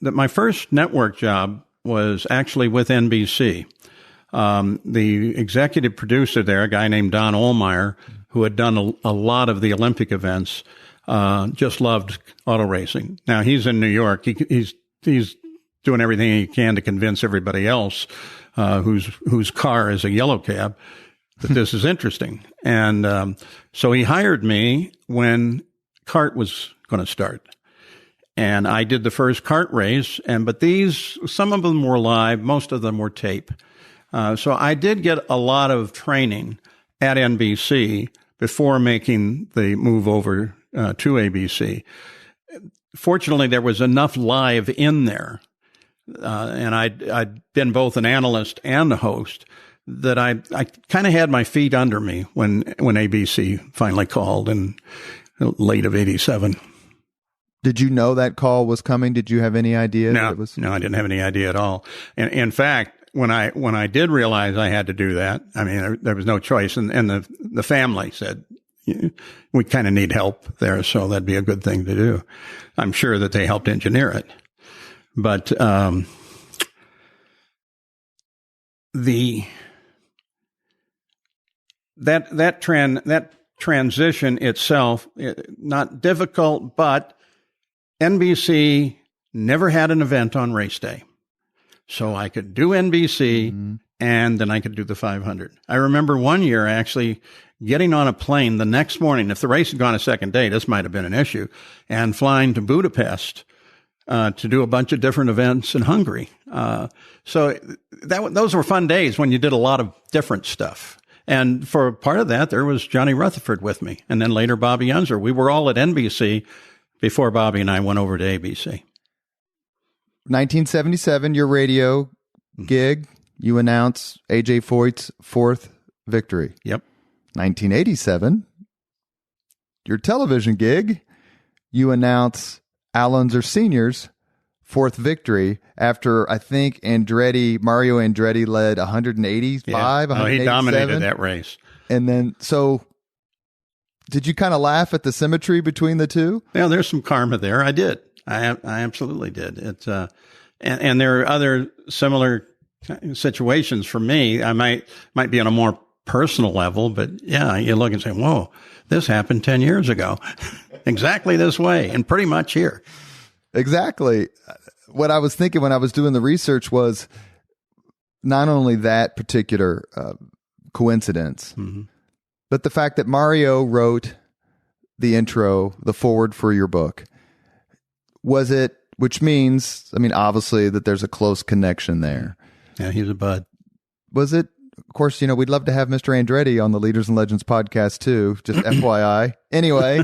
my first network job was actually with NBC. The executive producer there, a guy named Don Ohlmeyer, who had done a lot of the Olympic events, just loved auto racing. Now, he's in New York. He's doing everything he can to convince everybody else whose car is a yellow cab that this is interesting. And so he hired me when kart was going to start. And I did the first kart race, but some of them were live, most of them were tape. So I did get a lot of training at NBC before making the move over to ABC. Fortunately, there was enough live in there, and I'd been both an analyst and a host, that I kind of had my feet under me when ABC finally called in late of 87. Did you know that call was coming? Did you have any idea? No, I didn't have any idea at all. And in fact, when I did realize I had to do that, I mean, there was no choice. And the family said, we kind of need help there, so that'd be a good thing to do. I'm sure that they helped engineer it. But that transition itself, not difficult, but NBC never had an event on race day. So I could do NBC and then I could do the 500. I remember one year actually getting on a plane the next morning. If the race had gone a second day, this might have been an issue, and flying to Budapest to do a bunch of different events in Hungary. So those were fun days when you did a lot of different stuff. And for part of that, there was Johnny Rutherford with me, and then later Bobby Unser. We were all at NBC before Bobby and I went over to ABC. 1977, your radio gig, you announce A.J. Foyt's fourth victory. Yep. 1987, your television gig, you announce Al Unser Sr.'s fourth victory after, I think, Mario Andretti led 185, 187. He dominated that race. And then, so Did you kind of laugh at the symmetry between the two? Yeah, there's some karma there. I did. I absolutely did. It's and there are other similar situations for me. I might be on a more personal level, but yeah, you look and say, "Whoa, this happened 10 years ago, exactly this way, and pretty much here." Exactly. What I was thinking when I was doing the research was not only that particular coincidence, but the fact that Mario wrote the intro, the foreword for your book. Was it, which means, I mean, obviously that there's a close connection there. Yeah, he's a bud. Was it? Of course, we'd love to have Mr. Andretti on the Leaders and Legends podcast too, just FYI. Anyway,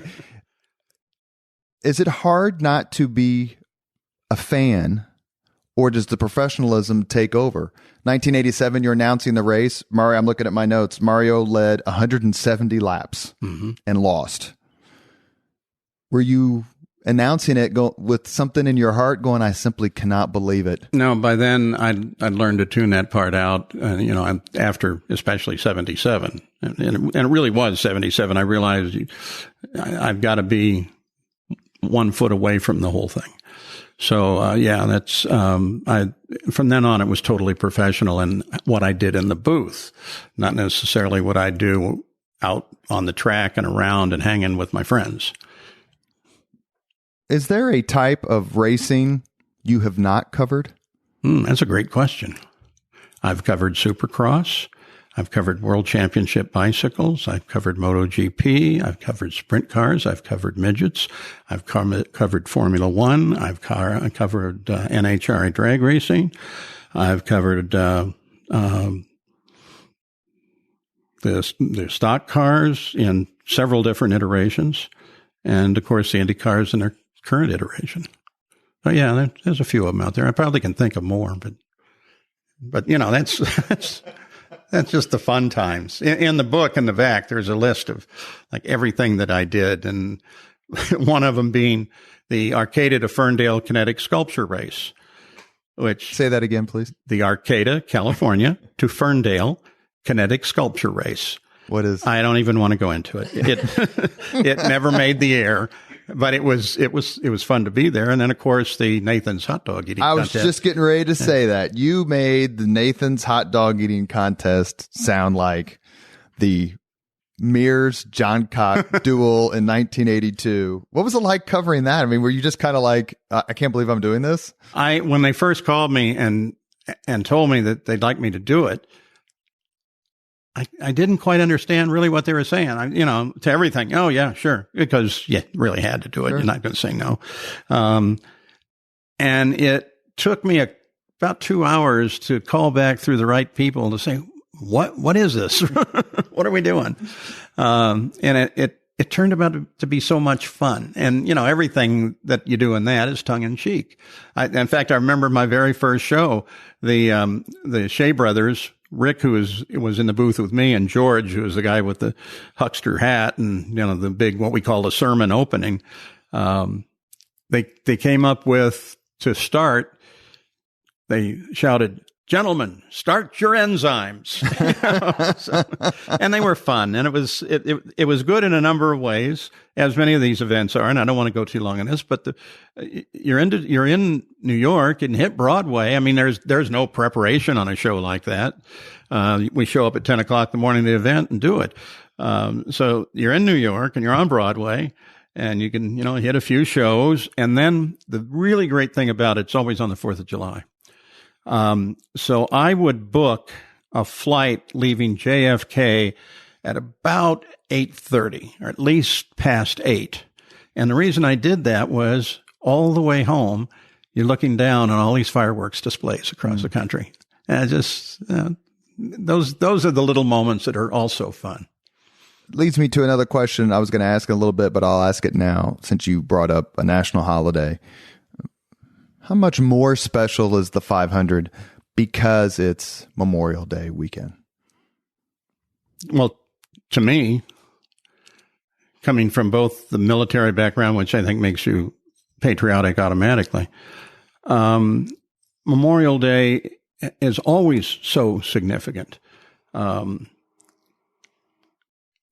is it hard not to be a fan, or does the professionalism take over? 1987, you're announcing the race. Mario, I'm looking at my notes. Mario led 170 laps and lost. Were you announcing it with something in your heart going, I simply cannot believe it? No, by then I'd learned to tune that part out. After especially 77, and it really was 77. I realized I've got to be 1 foot away from the whole thing. So, that's, from then on, it was totally professional in what I did in the booth, not necessarily what I do out on the track and around and hanging with my friends. Is there a type of racing you have not covered? That's a great question. I've covered Supercross. I've covered World Championship bicycles. I've covered MotoGP. I've covered sprint cars. I've covered midgets. I've covered Formula One. I've covered NHRA drag racing. I've covered the stock cars in several different iterations, and of course the Indy cars in their current iteration. Oh yeah, there's a few of them out there. I probably can think of more, but that's just the fun times. In the book, in the back, there's a list of like everything that I did. And one of them being the Arcata to Ferndale Kinetic Sculpture Race, which... Say that again, please. The Arcata, California to Ferndale Kinetic Sculpture Race. What is... I don't even want to go into it. It never made the air. But it was fun to be there. And then, of course, the Nathan's hot dog eating contest. I was just getting ready to say that. You made the Nathan's hot dog eating contest sound like the Mears John Cock duel in 1982. What was it like covering that? I mean, were you just kind of like, I can't believe I'm doing this? When they first called me and told me that they'd like me to do it, I didn't quite understand really what they were saying. To everything. Oh yeah, sure. Because you really had to do it. Sure. You're not going to say no. And it took me about 2 hours to call back through the right people to say, what is this? What are we doing? And it turned out to be so much fun. And, everything that you do in that is tongue in cheek. In fact, I remember my very first show, the Shea brothers, Rick, who was in the booth with me, and George, who was the guy with the huckster hat and, the big, what we call the sermon opening. They came up with, to start, they shouted, "Gentlemen, start your enzymes." And they were fun. And it was good in a number of ways, as many of these events are. And I don't want to go too long on this, but you're in New York and hit Broadway. I mean, there's no preparation on a show like that. We show up at 10 o'clock the morning of the event and do it. So you're in New York and you're on Broadway and you can, hit a few shows. And then the really great thing about it's always on the 4th of July. So I would book a flight leaving JFK at about 8:30, or at least past 8. And the reason I did that was all the way home, you're looking down on all these fireworks displays across the country. And those are the little moments that are also fun. Leads me to another question I was going to ask in a little bit, but I'll ask it now since you brought up a national holiday. How much more special is the 500 because it's Memorial Day weekend? Well, to me, coming from both the military background, which I think makes you patriotic automatically, Memorial Day is always so significant.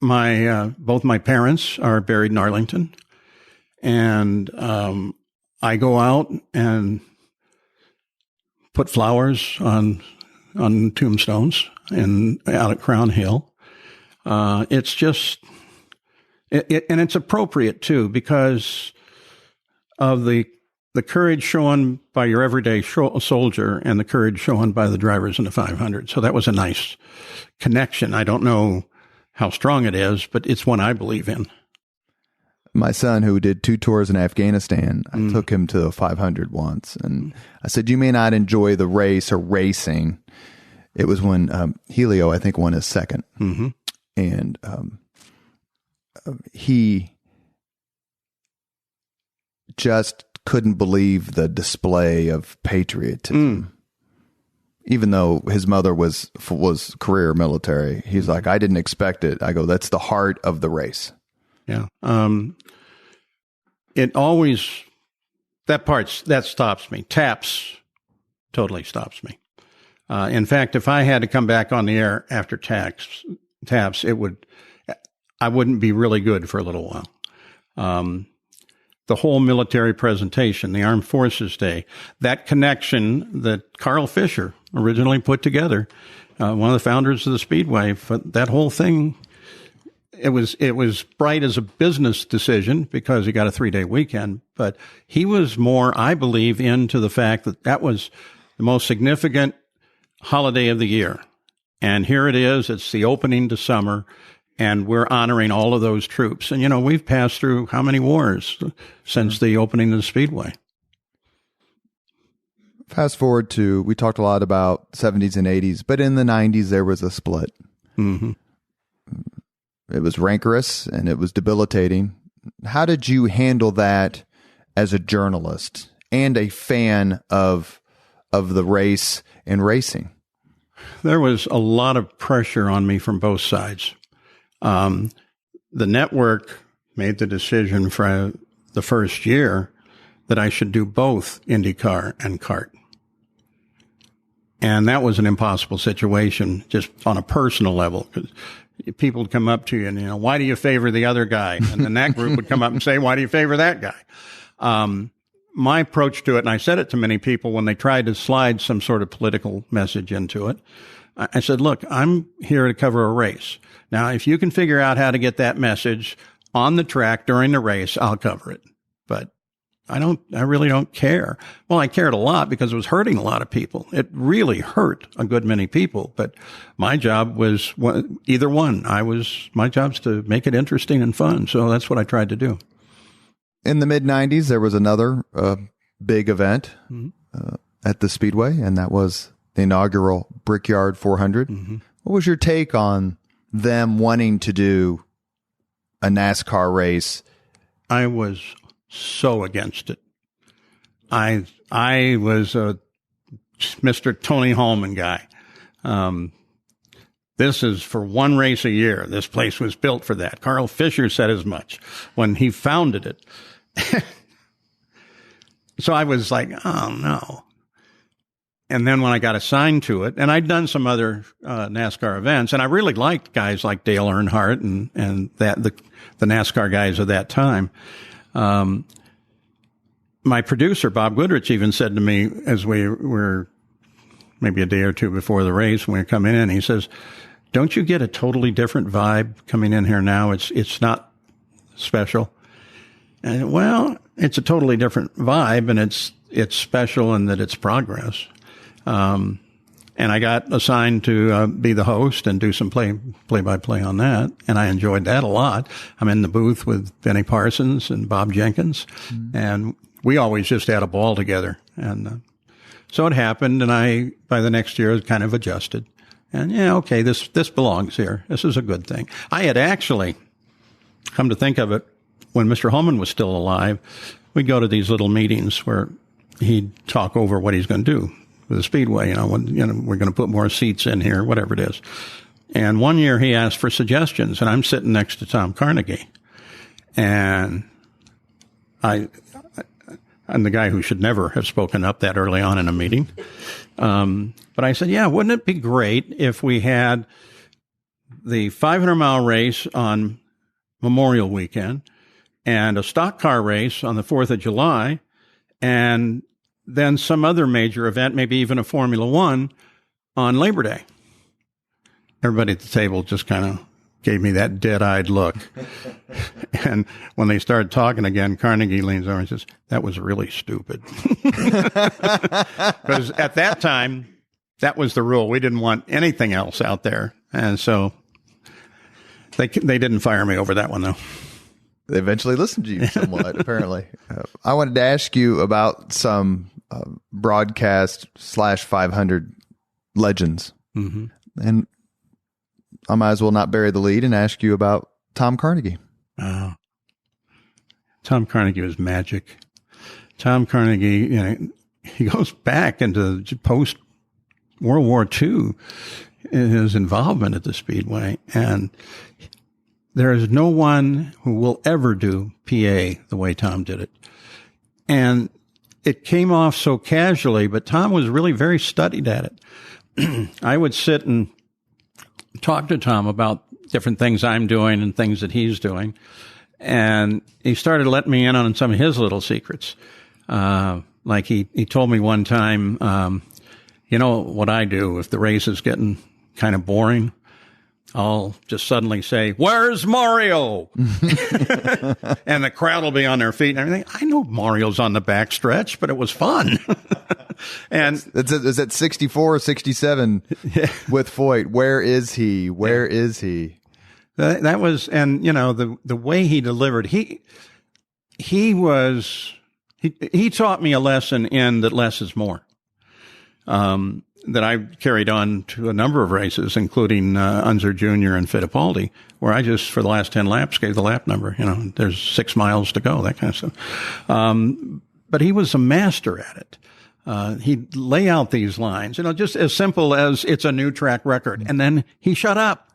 both my parents are buried in Arlington, and I go out and put flowers on tombstones out at Crown Hill. It's just, and it's appropriate too, because of the courage shown by your everyday soldier and the courage shown by the drivers in the 500. So that was a nice connection. I don't know how strong it is, but it's one I believe in. My son, who did 2 tours in Afghanistan, I took him to a 500 once, and I said, "You may not enjoy the race or racing." It was when Helio, I think, won his second, and he just couldn't believe the display of patriotism. Even though his mother was career military, he's like, "I didn't expect it." I go, "That's the heart of the race." Yeah. It always, that stops me. Taps totally stops me. In fact, if I had to come back on the air after taps, I wouldn't be really good for a little while. The whole military presentation, the Armed Forces Day, that connection that Carl Fisher originally put together, one of the founders of the Speedway, that whole thing, it was bright as a business decision because he got a 3-day weekend, but he was more, I believe, into the fact that was the most significant holiday of the year. And here it is, it's the opening to summer, and we're honoring all of those troops. And, we've passed through how many wars since the opening of the Speedway? Fast forward to, we talked a lot about 70s and 80s, but in the 90s, there was a split. It was rancorous and it was debilitating. How did you handle that as a journalist and a fan of the race and racing? There was a lot of pressure on me from both sides. The network made the decision for the first year that I should do both IndyCar and kart. And that was an impossible situation just on a personal level, because people would come up to you and, why do you favor the other guy? And then that group would come up and say, why do you favor that guy? My approach to it, and I said it to many people when they tried to slide some sort of political message into it, I said, look, I'm here to cover a race. Now, if you can figure out how to get that message on the track during the race, I'll cover it. But I really don't care. Well, I cared a lot because it was hurting a lot of people. It really hurt a good many people, but my job was either one. My job's to make it interesting and fun. So that's what I tried to do. In the mid-90s, there was another big event at the Speedway, and that was the inaugural Brickyard 400. What was your take on them wanting to do a NASCAR race? I was so against it. I was a Mr. Tony Holman guy. This is for one race a year. This place was built for that. Carl Fisher said as much when he founded it. So I was like, oh no. And then when I got assigned to it, and I'd done some other NASCAR events, and I really liked guys like Dale Earnhardt and the NASCAR guys of that time. My producer, Bob Goodrich, even said to me as we were maybe a day or two before the race, when we were coming in, he says, don't you get a totally different vibe coming in here now? It's not special. And well, it's a totally different vibe, and it's special in that it's progress. And I got assigned to be the host and do some play-by-play on that, and I enjoyed that a lot. I'm in the booth with Benny Parsons and Bob Jenkins, and we always just had a ball together. And so it happened, and I, by the next year, kind of adjusted. And okay, this belongs here. This is a good thing. I had actually, come to think of it, when Mr. Holman was still alive, we'd go to these little meetings where he'd talk over what he's going to do with the Speedway. We're going to put more seats in here, whatever it is. And one year he asked for suggestions, and I'm sitting next to Tom Carnegie. And I'm the guy who should never have spoken up that early on in a meeting. But I said, wouldn't it be great if we had the 500-mile race on Memorial Weekend, and a stock car race on the 4th of July, and then some other major event, maybe even a Formula One on Labor Day. Everybody at the table just kind of gave me that dead-eyed look. And when they started talking again, Carnegie leans over and says, "That was really stupid." Because at that time, that was the rule. We didn't want anything else out there. And so they didn't fire me over that one, though. They eventually listened to you somewhat, apparently. I wanted to ask you about some broadcast /500 legends. Mm-hmm. And I might as well not bury the lead and ask you about Tom Carnegie. Oh. Tom Carnegie was magic. Tom Carnegie, he goes back into post World War II in his involvement at the Speedway. And there is no one who will ever do PA the way Tom did it. And it came off so casually, but Tom was really very studied at it. I would sit and talk to Tom about different things I'm doing and things that he's doing. And he started letting me in on some of his little secrets. Like he told me one time, you know what I do if the race is getting kind of boring? I'll just suddenly say, "Where's Mario?" And the crowd will be on their feet and everything. I know Mario's on the back stretch, but it was fun. And is it 64 or 67 with Foyt? Where is he? Where is he? That was, and the way he delivered, he taught me a lesson in that less is more. That I carried on to a number of races, including Unser Jr. and Fittipaldi, where I just, for the last 10 laps, gave the lap number. There's 6 miles to go, that kind of stuff. But he was a master at it. He'd lay out these lines, just as simple as it's a new track record. And then he shut up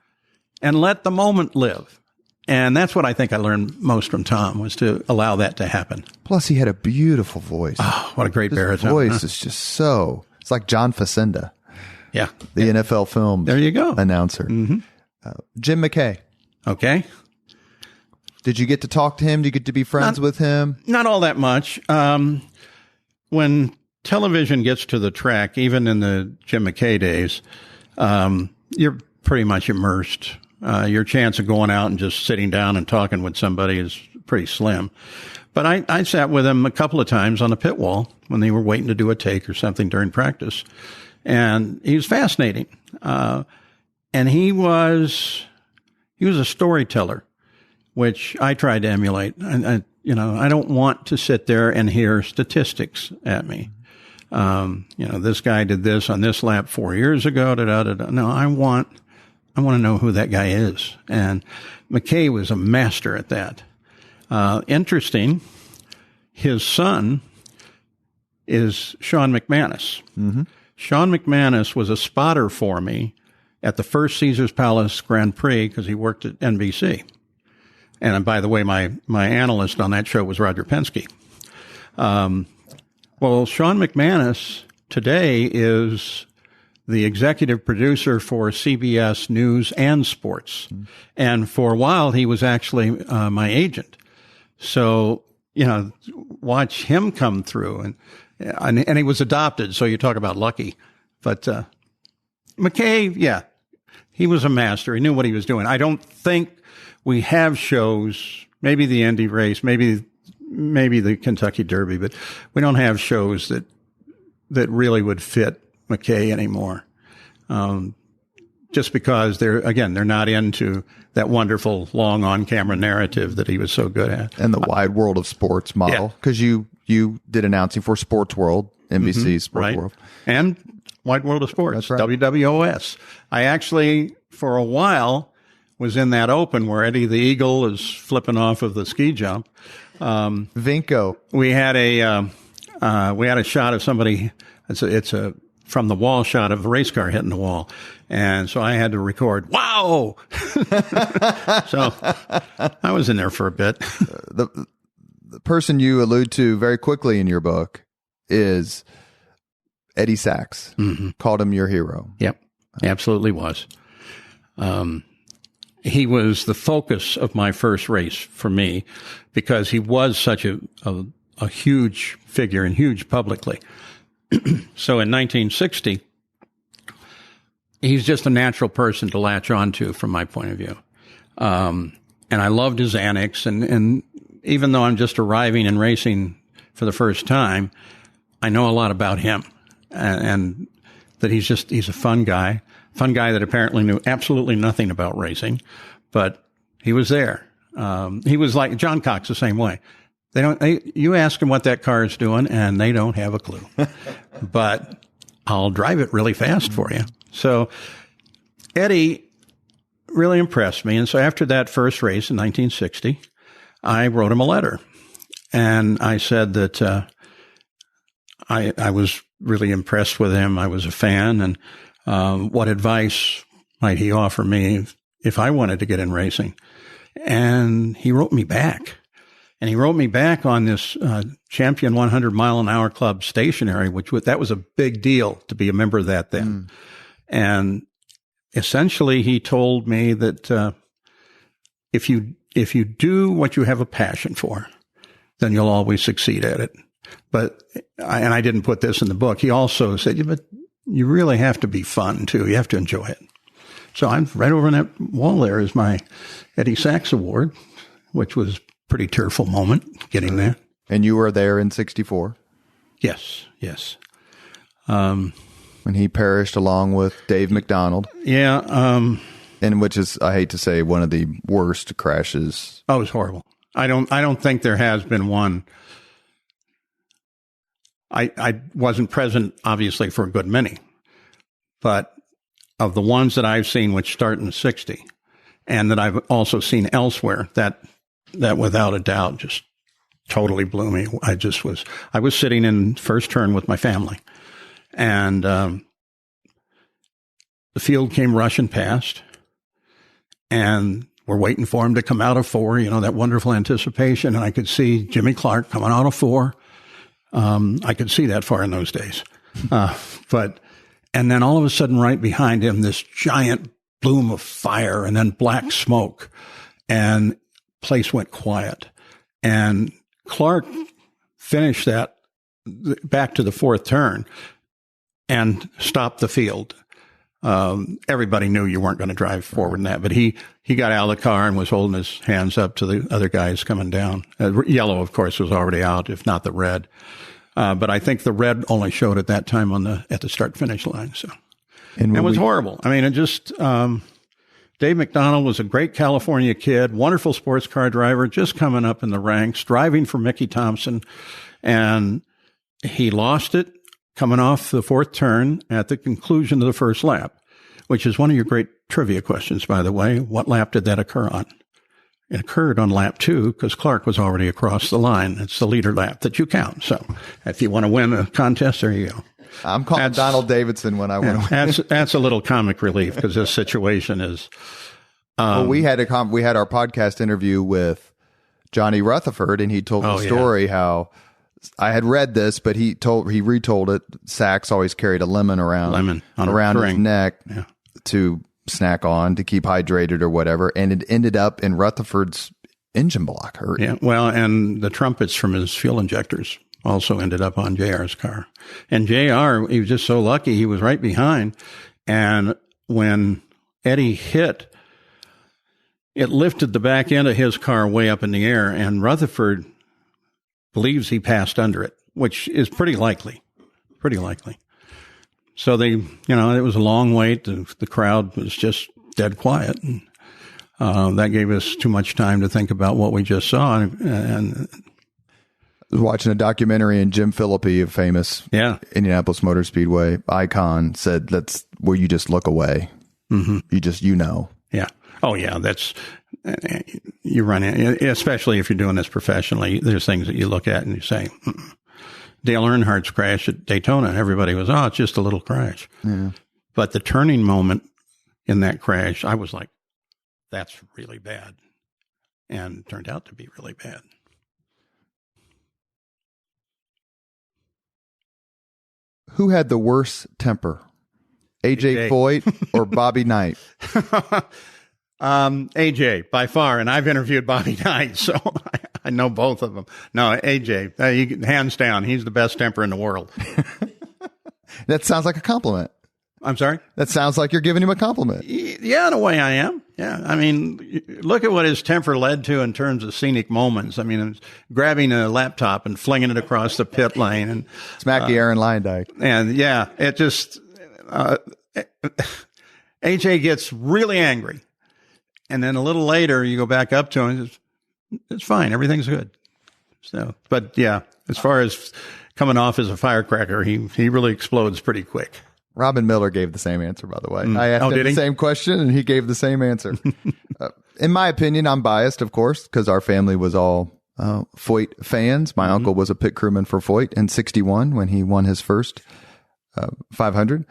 and let the moment live. And that's what I think I learned most from Tom, was to allow that to happen. Plus, he had a beautiful voice. Oh, what a great baritone. His voice is just so... It's like John Facenda. Yeah. The NFL Films there you go. Announcer. Mm-hmm. Jim McKay. Okay. Did you get to talk to him? Did you get to be friends with him? Not all that much. When television gets to the track, even in the Jim McKay days, you're pretty much immersed. Your chance of going out and just sitting down and talking with somebody is pretty slim. But I sat with him a couple of times on the pit wall when they were waiting to do a take or something during practice. And he was fascinating. And he was a storyteller, which I tried to emulate. And I don't want to sit there and hear statistics at me. This guy did this on this lap 4 years ago. No, I want to know who that guy is. And McKay was a master at that. Interesting, his son is Sean McManus. Mm-hmm. Sean McManus was a spotter for me at the first Caesars Palace Grand Prix because he worked at NBC. And by the way, my analyst on that show was Roger Penske. Well, Sean McManus today is the executive producer for CBS News and Sports. Mm-hmm. And for a while, he was actually my agent. So, watch him come through. And he was adopted, so you talk about lucky. But McKay, yeah, he was a master. He knew what he was doing. I don't think we have shows, maybe the Indy race, maybe the Kentucky Derby, but we don't have shows that really would fit McKay anymore. Just because they're not into that wonderful long on-camera narrative that he was so good at. And the wide world of sports model. Because you did announcing for Sports World, NBC's Sports right. World. And Wide World of Sports, that's right. WWOS. I actually, for a while, was in that open where Eddie the Eagle is flipping off of the ski jump. Vinco. We had a shot of somebody, it's a from the wall shot of a race car hitting the wall. And so I had to record, wow! So I was in there for a bit. The person you allude to very quickly in your book is Eddie Sachs. Mm-hmm. Called him your hero. Yep, absolutely was. he was the focus of my first race for me because he was such a huge figure and huge publicly. So in 1960, he's just a natural person to latch onto from my point of view. And I loved his antics. And even though I'm just arriving and racing for the first time, I know a lot about him and that he's a fun guy that apparently knew absolutely nothing about racing, but he was there. He was like John Cox the same way. You ask them what that car is doing and they don't have a clue, but I'll drive it really fast for you. So Eddie really impressed me. And so after that first race in 1960, I wrote him a letter and I said that, I was really impressed with him. I was a fan and, what advice might he offer me if I wanted to get in racing? And he wrote me back. And he wrote me back on this Champion 100 Mile an Hour Club stationery, that was a big deal to be a member of that then. And essentially, he told me that if you do what you have a passion for, then you'll always succeed at it. But I didn't put this in the book. He also said, yeah, but you really have to be fun too. You have to enjoy it. So I'm right over in that wall there is my Eddie Sachs Award, which was pretty tearful moment getting there. And you were there in 64? Yes. When he perished along with Dave McDonald. Yeah. And which is, I hate to say, one of the worst crashes. Oh, it was horrible. I don't think there has been one. I wasn't present, obviously, for a good many. But of the ones that I've seen, which start in 60, and that I've also seen elsewhere, that without a doubt just totally blew me. I was sitting in first turn with my family, and the field came rushing past, and we're waiting for him to come out of 4, that wonderful anticipation, and I could see Jimmy Clark coming out of 4. I could see that far in those days. And then all of a sudden right behind him, this giant bloom of fire and then black smoke, and place went quiet. And Clark finished that back to the 4th turn and stopped the field. Everybody knew you weren't going to drive forward in that, but he got out of the car and was holding his hands up to the other guys coming down. Yellow, of course, was already out, if not the red. But I think the red only showed at that time at the start finish line. So it was horrible. I mean, Dave McDonald was a great California kid, wonderful sports car driver, just coming up in the ranks, driving for Mickey Thompson. And he lost it coming off the 4th turn at the conclusion of the first lap, which is one of your great trivia questions, by the way. What lap did that occur on? It occurred on lap 2 because Clark was already across the line. It's the leader lap that you count. So if you want to win a contest, there you go. I'm calling Donald Davidson when I win. That's a little comic relief because this situation is. Well, we had our podcast interview with Johnny Rutherford, and he told the story how I had read this, but he retold it. Sachs always carried a lemon around his neck to snack on to keep hydrated or whatever, and it ended up in Rutherford's engine block hurt. Yeah, well, and the trumpets from his fuel injectors also ended up on JR's car. And JR, he was just so lucky, he was right behind. And when Eddie hit, it lifted the back end of his car way up in the air, and Rutherford believes he passed under it, which is pretty likely. So it was a long wait. The crowd was just dead quiet. And that gave us too much time to think about what we just saw. And I was watching a documentary, and Jim Phillippe, a famous Indianapolis Motor Speedway icon, said that's where you just look away. Mm-hmm. Yeah. Oh, yeah. You run in, especially if you're doing this professionally, there's things that you look at and you say, Dale Earnhardt's crash at Daytona, everybody was, it's just a little crash. Yeah. But the turning moment in that crash, I was like, that's really bad. And it turned out to be really bad. Who had the worst temper? AJ Foyt or Bobby Knight? AJ, by far, and I've interviewed Bobby Knight, so I know both of them. No, AJ, hands down, he's the best temper in the world. That sounds like a compliment. I'm sorry? That sounds like you're giving him a compliment. Yeah, in a way I am. Yeah. I mean, look at what his temper led to in terms of scenic moments. I mean, grabbing a laptop and flinging it across the pit lane. And smack the Aaron Leyendyke. And yeah, it just, AJ gets really angry. And then a little later, you go back up to him and says, it's fine. Everything's good. So, but yeah, as far as coming off as a firecracker, he really explodes pretty quick. Robin Miller gave the same answer, by the way. I asked him the same question, and he gave the same answer. In my opinion, I'm biased, of course, because our family was all Foyt fans. My uncle was a pit crewman for Foyt in '61 when he won his first 500.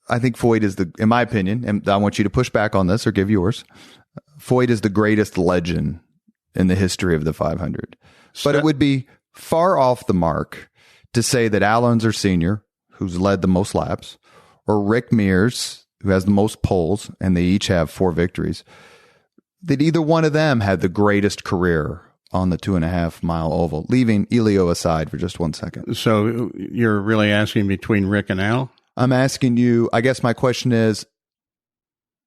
I think Foyt is in my opinion, and I want you to push back on this or give yours. Foyt is the greatest legend in the history of the 500. But it would be far off the mark to say that Al Unser Sr., who's led the most laps, or Rick Mears, who has the most poles, and they each have 4 victories, that either one of them had the greatest career on the 2.5 mile oval, leaving Elio aside for just 1 second. So you're really asking between Rick and Al? I'm asking you, I guess my question is,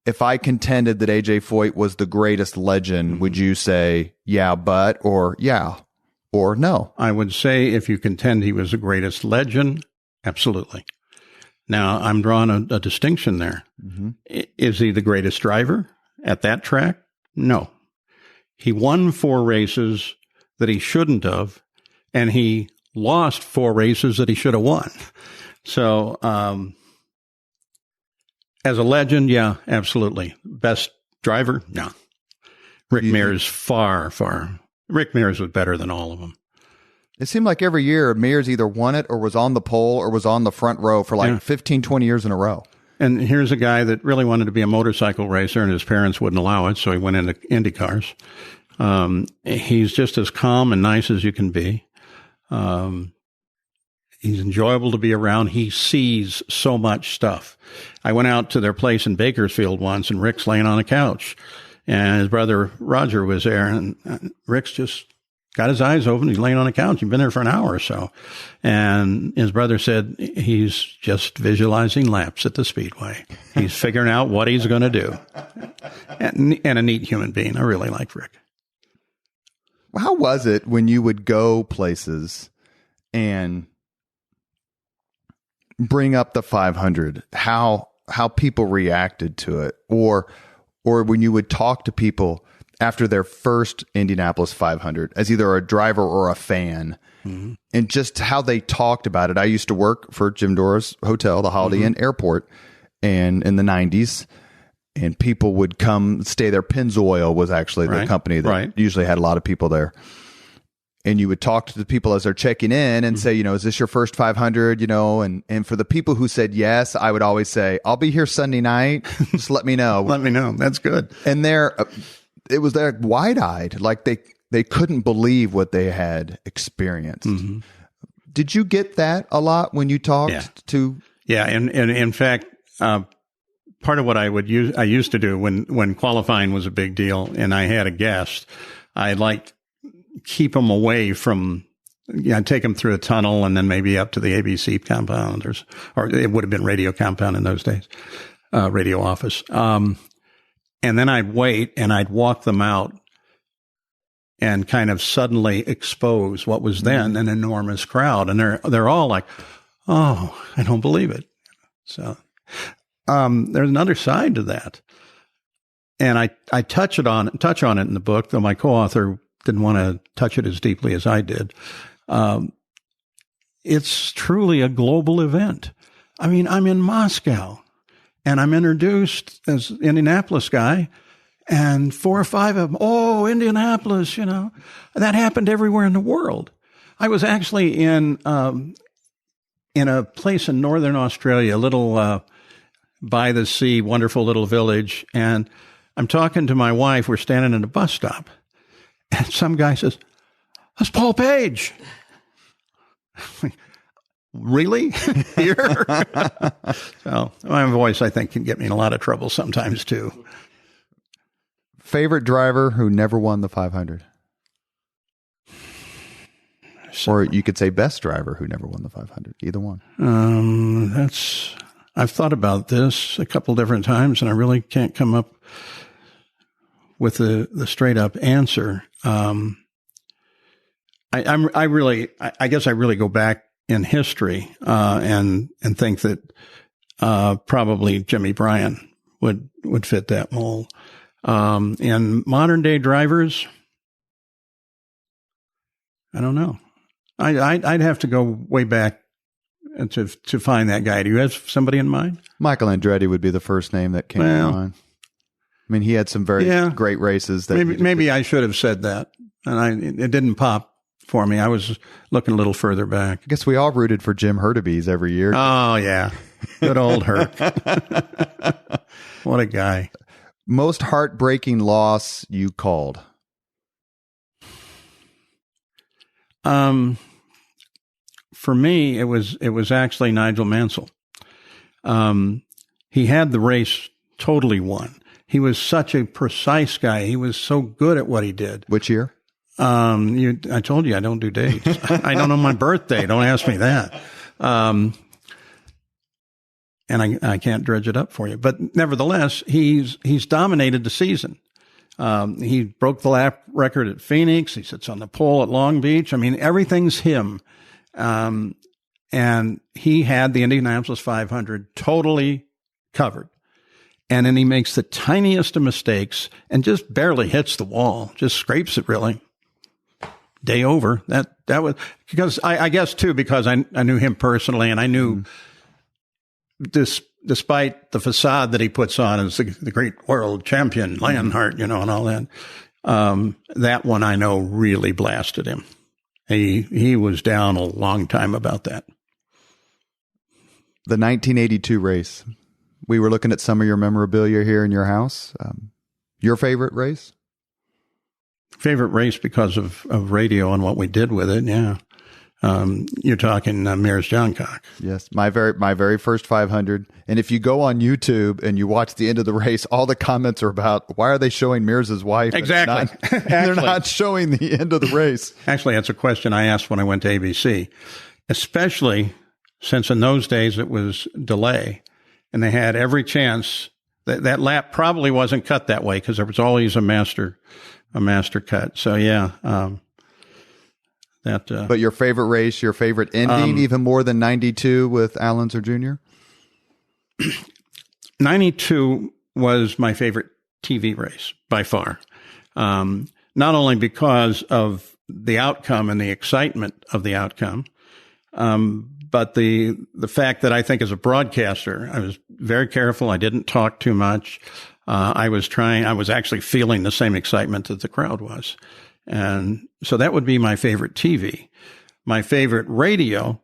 if I contended that AJ Foyt was the greatest legend, would you say, yeah, but, or yeah, or no? I would say if you contend he was the greatest legend, absolutely. Now, I'm drawing a distinction there. Mm-hmm. Is he the greatest driver at that track? No. He won 4 races that he shouldn't have, and he lost 4 races that he should have won. So, as a legend, yeah, absolutely. Best driver? No. Rick Mears, far. Rick Mears was better than all of them. It seemed like every year Mears either won it or was on the pole or was on the front row for like 15, 20 years in a row. And here's a guy that really wanted to be a motorcycle racer, and his parents wouldn't allow it, so he went into Indy cars. He's just as calm and nice as you can be. He's enjoyable to be around. He sees so much stuff. I went out to their place in Bakersfield once, and Rick's laying on a couch, and his brother Roger was there, and Rick's just got his eyes open. He's laying on a couch. He'd been there for an hour or so. And his brother said he's just visualizing laps at the Speedway. He's figuring out what he's going to do. And a neat human being. I really liked Rick. How was it when you would go places and bring up the 500, how people reacted to it, or when you would talk to people after their first Indianapolis 500 as either a driver or a fan, and just how they talked about it. I used to work for Jim Dora's hotel, the Holiday Inn Airport, and in the 90s, and people would come stay there. Pennzoil was actually the company that usually had a lot of people there. And you would talk to the people as they're checking in and say, is this your first 500? And for the people who said yes, I would always say, I'll be here Sunday night. Just let me know. Let me know. That's good. And it was there wide-eyed, like they couldn't believe what they had experienced. Mm-hmm. Did you get that a lot when you talked to? Yeah. And in fact, part of what I used to do when qualifying was a big deal and I had a guest, I'd like keep them away from, I'd take them through a tunnel and then maybe up to the ABC compound or it would have been radio compound in those days, radio office. And then I'd wait and I'd walk them out and kind of suddenly expose what was then an enormous crowd. And they're all like, oh, I don't believe it. So, there's another side to that. And I touch on it in the book, though my co-author didn't want to touch it as deeply as I did. It's truly a global event. I mean, I'm in Moscow and I'm introduced as Indianapolis guy and 4 or 5 of them, oh, Indianapolis, that happened everywhere in the world. I was actually in a place in northern Australia, a little, by the sea, wonderful little village. And I'm talking to my wife. We're standing at a bus stop. And some guy says, that's Paul Page. Really? Here? So my voice, I think, can get me in a lot of trouble sometimes, too. Favorite driver who never won the 500? Or you could say best driver who never won the 500. Either one. I've thought about this a couple different times, and I really can't come up with the straight up answer. I guess I really go back in history and think that probably Jimmy Bryan would fit that mold. And modern day drivers, I don't know. I'd have to go way back to find that guy. Do you have somebody in mind? Michael Andretti would be the first name that came to mind. I mean, he had some very great races. That maybe I should have said that, and it didn't pop for me. I was looking a little further back. I guess we all rooted for Jim Hurtubise every year. Oh yeah, good old Hurt. What a guy. Most heartbreaking loss you called? For me, it was actually Nigel Mansell. He had the race totally won. He was such a precise guy. He was so good at what he did. Which year? I told you I don't do dates. I don't know my birthday. Don't ask me that. And I can't dredge it up for you. But nevertheless, he's dominated the season. He broke the lap record at Phoenix. He sits on the pole at Long Beach. I mean, everything's him. And he had the Indianapolis 500 totally covered. And then he makes the tiniest of mistakes and just barely hits the wall, just scrapes it really. Day over. That was because I guess too, because I knew him personally, and I knew despite the facade that he puts on as the great world champion, Lionheart, and all that, that one I know really blasted him. He was down a long time about that. The 1982 race. We were looking at some of your memorabilia here in your house. Your favorite race? Favorite race because of radio and what we did with it. Yeah. You're talking Mears Johncock. Yes. My very first 500. And if you go on YouTube and you watch the end of the race, all the comments are about, why are they showing Mears' wife? Exactly. They're not showing the end of the race. Actually, that's a question I asked when I went to ABC, especially since in those days it was delay. And they had every chance that lap probably wasn't cut that way because there was always a master cut. So yeah, But your favorite race, your favorite ending, even more than 92 with Al Unser Jr.? 92 was my favorite TV race by far. Not only because of the outcome and the excitement of the outcome, but the fact that I think as a broadcaster, I was very careful. I didn't talk too much. I was actually feeling the same excitement that the crowd was. And so that would be my favorite TV. My favorite radio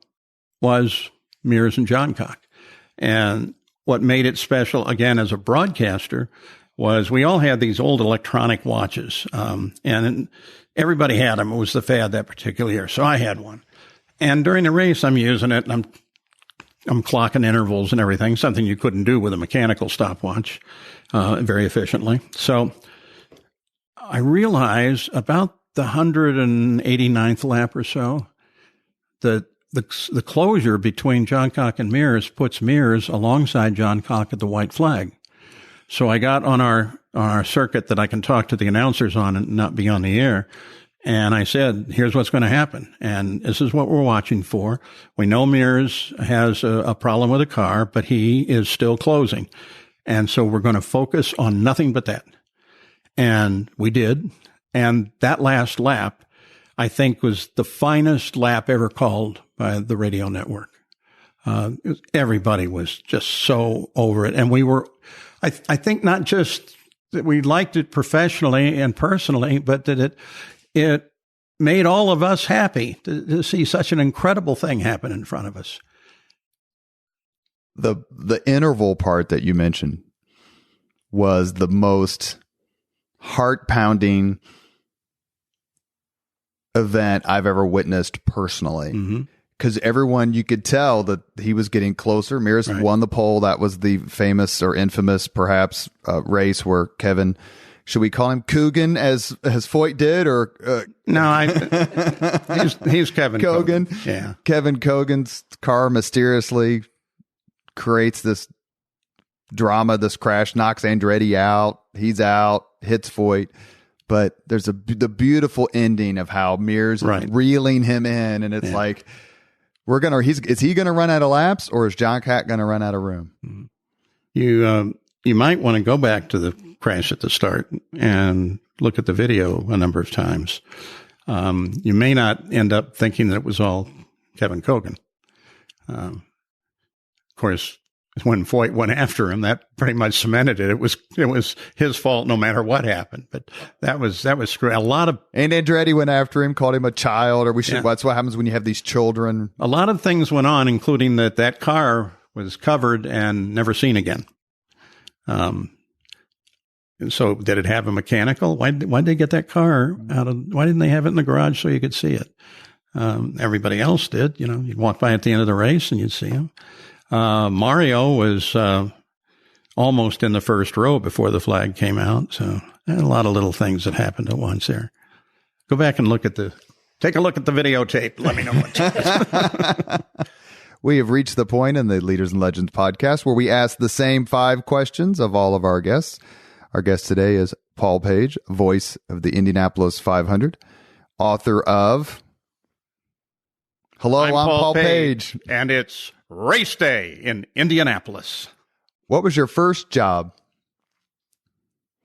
was Mears and Johncock. And what made it special, again, as a broadcaster, was we all had these old electronic watches. And everybody had them. It was the fad that particular year. So I had one. And during the race, I'm using it, and I'm clocking intervals and everything, something you couldn't do with a mechanical stopwatch very efficiently. So I realized about the 189th lap or so that the closure between Johncock and Mears puts Mears alongside Johncock at the white flag. So I got on our circuit that I can talk to the announcers on and not be on the air. And I said, here's what's going to happen. And this is what we're watching for. We know Mears has a problem with a car, but he is still closing. And so we're going to focus on nothing but that. And we did. And that last lap, I think, was the finest lap ever called by the radio network. Everybody was just so over it. And we were, I think, not just that we liked it professionally and personally, but that it made all of us happy to see such an incredible thing happen in front of us. The interval part that you mentioned was the most heart-pounding event I've ever witnessed personally. Because everyone, you could tell that he was getting closer. Mears won the pole. That was the famous or infamous, perhaps, race where Kevin should we call him Coogan as Foyt did, or no? He's Kevin Kogan. Yeah, Kevin Kogan's car mysteriously creates this drama, this crash, knocks Andretti out. He's out, hits Foyt. But there's the beautiful ending of how Mears is reeling him in, and it's like, is he gonna run out of laps, or is John Cat gonna run out of room? You might want to go back to the crash at the start and look at the video a number of times. You may not end up thinking that it was all Kevin Kogan. Of course, when Foyt went after him, that pretty much cemented it. It was his fault no matter what happened. But that was screwy. And Andretti went after him, called him a child, or that's what happens when you have these children. A lot of things went on, including that car was covered and never seen again. So did it have a mechanical? Why'd they get that car why didn't they have it in the garage so you could see it? Everybody else did, you'd walk by at the end of the race and you'd see him. Mario was, almost in the first row before the flag came out. So a lot of little things that happened at once there. Go back and take a look at the videotape. Let me know what. We have reached the point in the Leaders and Legends podcast where we ask the same 5 questions of all of our guests. Our guest today is Paul Page, voice of the Indianapolis 500, author of Hello, I'm Paul Page. And it's race day in Indianapolis. What was your first job?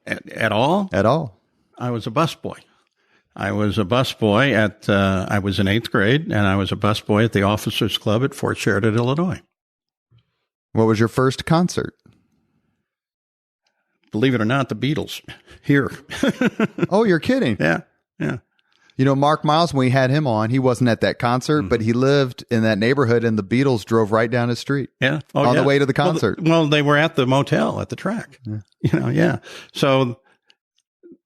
At all? At all. I was a busboy. I was in 8th grade, and I was a busboy at the Officers Club at Fort Sheridan, Illinois. What was your first concert? Believe it or not, the Beatles here. Oh, you're kidding. Yeah. Mark Miles, when we had him on, he wasn't at that concert, but he lived in that neighborhood, and the Beatles drove right down his street. Yeah. On the way to the concert. Well, they were at the motel at the track. Yeah. So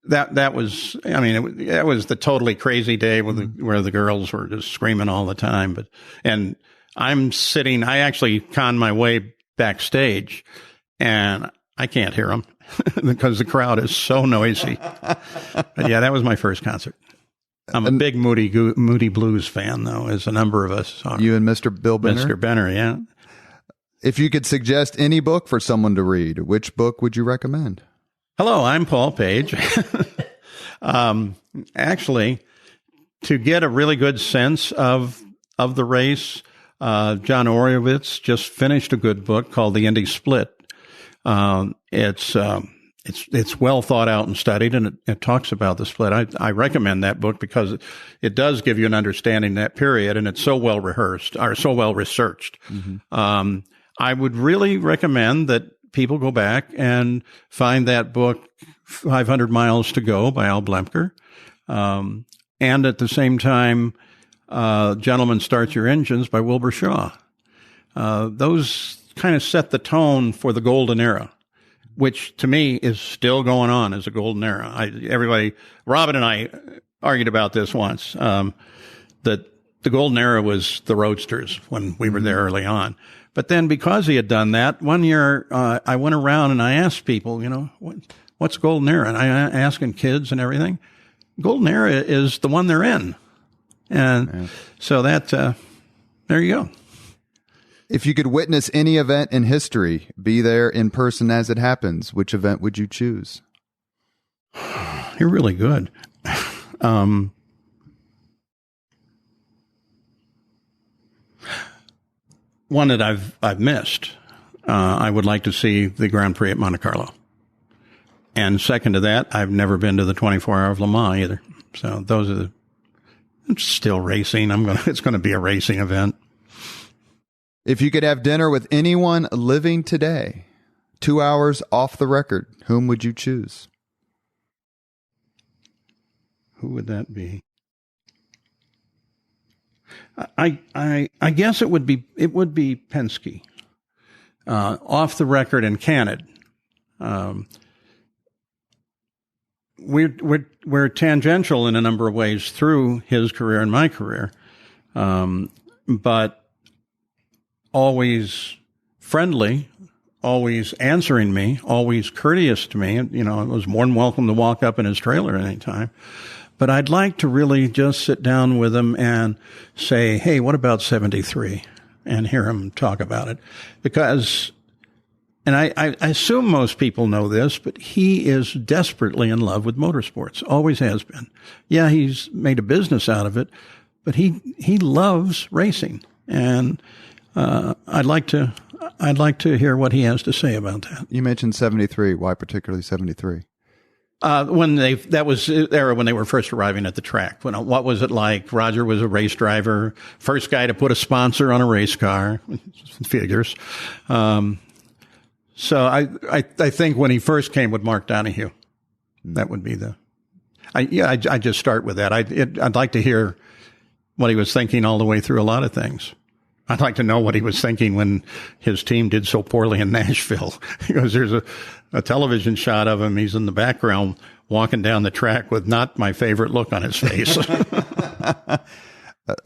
that was, that was the totally crazy day where the girls were just screaming all the time. And I'm sitting, I actually conned my way backstage, and I can't hear them because the crowd is so noisy. But yeah, that was my first concert. I'm a big Moody Blues fan, though, as a number of us are. You and Mr. Bill Benner? Mr. Benner, yeah. If you could suggest any book for someone to read, which book would you recommend? Hello, I'm Paul Page. Actually, to get a really good sense of the race, John Orowitz just finished a good book called The Indy Split. It's well thought out and studied, and it talks about the split. I recommend that book because it does give you an understanding of that period, and it's so well rehearsed or so well researched. Mm-hmm. I would really recommend that people go back and find that book, 500 Miles to Go by Al Blemker. And at the same time, Gentlemen Start Your Engines by Wilbur Shaw. Those kind of set the tone for the golden era, which to me is still going on as a golden era. Robin and I argued about this once, that the golden era was the Roadsters when we were there early on. But then because he had done that, one year I went around and I asked people, what's golden era? And I asking kids and everything. Golden era is the one they're in. And so that, there you go. If you could witness any event in history, be there in person as it happens, which event would you choose? You're really good. One that I've missed. I would like to see the Grand Prix at Monte Carlo. And second to that, I've never been to the 24 Hour of Le Mans either. So those are I'm still racing. It's going to be a racing event. If you could have dinner with anyone living today, 2 hours off the record, whom would you choose? Who would that be? I guess it would be Penske. Off the record and candid. We're tangential in a number of ways through his career and my career, but always friendly always answering me, always courteous to me. You know, I was more than welcome to walk up in his trailer at any time. But I'd like to really just sit down with him and say, hey, what about 73? And hear him talk about it. Because, and I assume most people know this, but he is desperately in love with motorsports. Always has been. Yeah, he's made a business out of it, but he loves racing. And I'd like to hear what he has to say about that. You mentioned 73. Why particularly 73? That was the era when they were first arriving at the track. What was it like? Roger was a race driver, first guy to put a sponsor on a race car, figures. So I think when he first came with Mark Donohue, that would be I just start with that. I'd like to hear what he was thinking all the way through a lot of things. I'd like to know what he was thinking when his team did so poorly in Nashville, because there's a television shot of him. He's in the background walking down the track with not my favorite look on his face.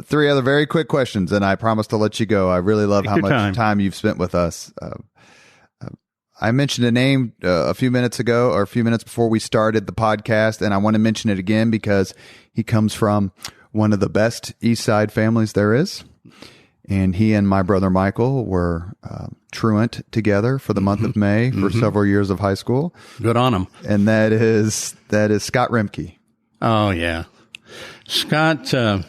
3 other very quick questions, and I promise to let you go. I really love how much time you've spent with us. I mentioned a name a few minutes ago, or a few minutes before we started the podcast, and I want to mention it again because he comes from one of the best Eastside families there is. And he and my brother Michael were truant together for the month of May for several years of high school. Good on him. And that is Scott Roembke. Oh, yeah. Scott, I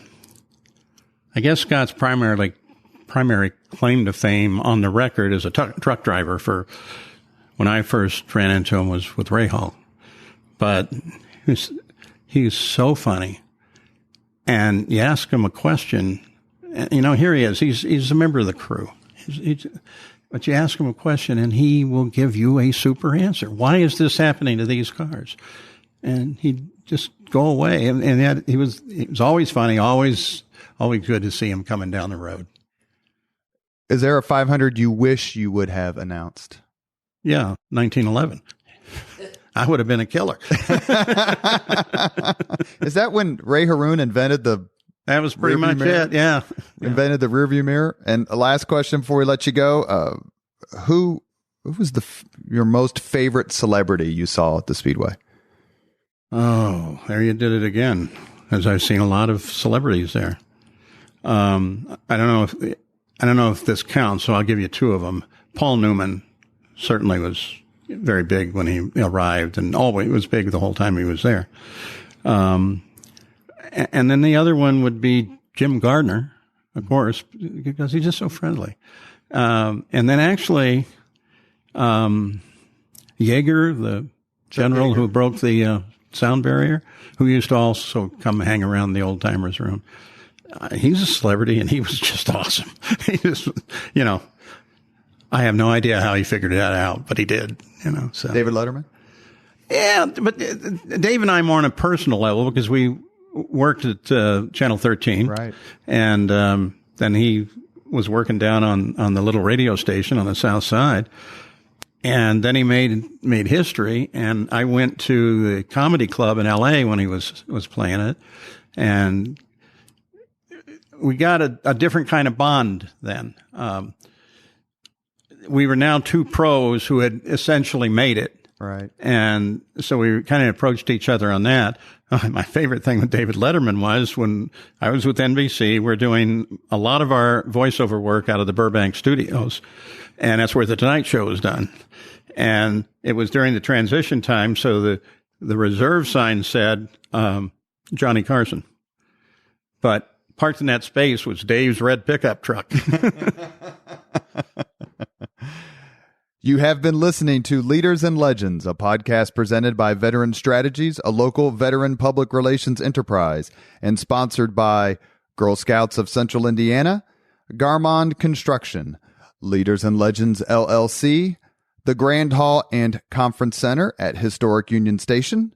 guess Scott's primary claim to fame on the record as a truck driver for when I first ran into him was with Ray Hall. But he's so funny. And you ask him a question, you know, here he is. He's a member of the crew. But you ask him a question, and he will give you a super answer. Why is this happening to these cars? And he'd just go away. And he was always funny, always good to see him coming down the road. Is there a 500 you wish you would have announced? Yeah, 1911. I would have been a killer. Is that when Ray Haroon invented the... That was pretty much it, yeah. Invented the rearview mirror. And a last question before we let you go. Who was your most favorite celebrity you saw at the Speedway? Oh, there you did it again, as I've seen a lot of celebrities there. I don't know if this counts, so I'll give you 2 of them. Paul Newman certainly was very big when he arrived, and always was big the whole time he was there. And then the other one would be Jim Gardner, of course, because he's just so friendly. And then actually, Yeager, the general who broke the sound barrier, who used to also come hang around the old timers room. He's a celebrity, and he was just awesome. He just, you know, I have no idea how he figured that out, but he did, you know. So David Letterman? Yeah, but Dave and I more on a personal level because we worked at Channel 13. Right. And then he was working down on the little radio station on the South Side. And then he made history. And I went to the comedy club in L.A. when he was playing it. And we got a different kind of bond then. We were now 2 pros who had essentially made it. Right. And so we kind of approached each other on that. My favorite thing with David Letterman was when I was with NBC, we're doing a lot of our voiceover work out of the Burbank studios. And that's where the Tonight Show was done. And it was during the transition time. So the reserve sign said, Johnny Carson. But parked in that space was Dave's red pickup truck. You have been listening to Leaders and Legends, a podcast presented by Veteran Strategies, a local veteran public relations enterprise, and sponsored by Girl Scouts of Central Indiana, Garmond Construction, Leaders and Legends LLC, the Grand Hall and Conference Center at Historic Union Station,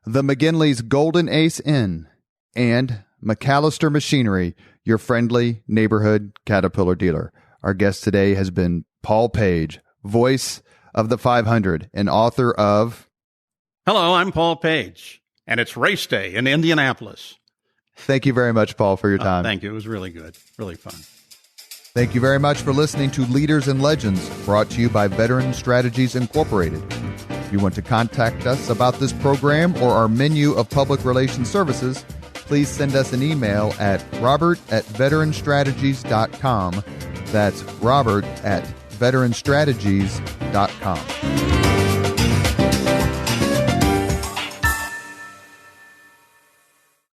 the McGinley's Golden Ace Inn, and McAllister Machinery, your friendly neighborhood Caterpillar dealer. Our guest today has been Paul Page, voice of the 500 and author of... Hello, I'm Paul Page, and it's race day in Indianapolis. Thank you very much, Paul, for your time. Thank you. It was really good. Really fun. Thank you very much for listening to Leaders and Legends, brought to you by Veteran Strategies Incorporated. If you want to contact us about this program or our menu of public relations services, please send us an email at robert@veteranstrategies.com. That's robert@veteranstrategies.com.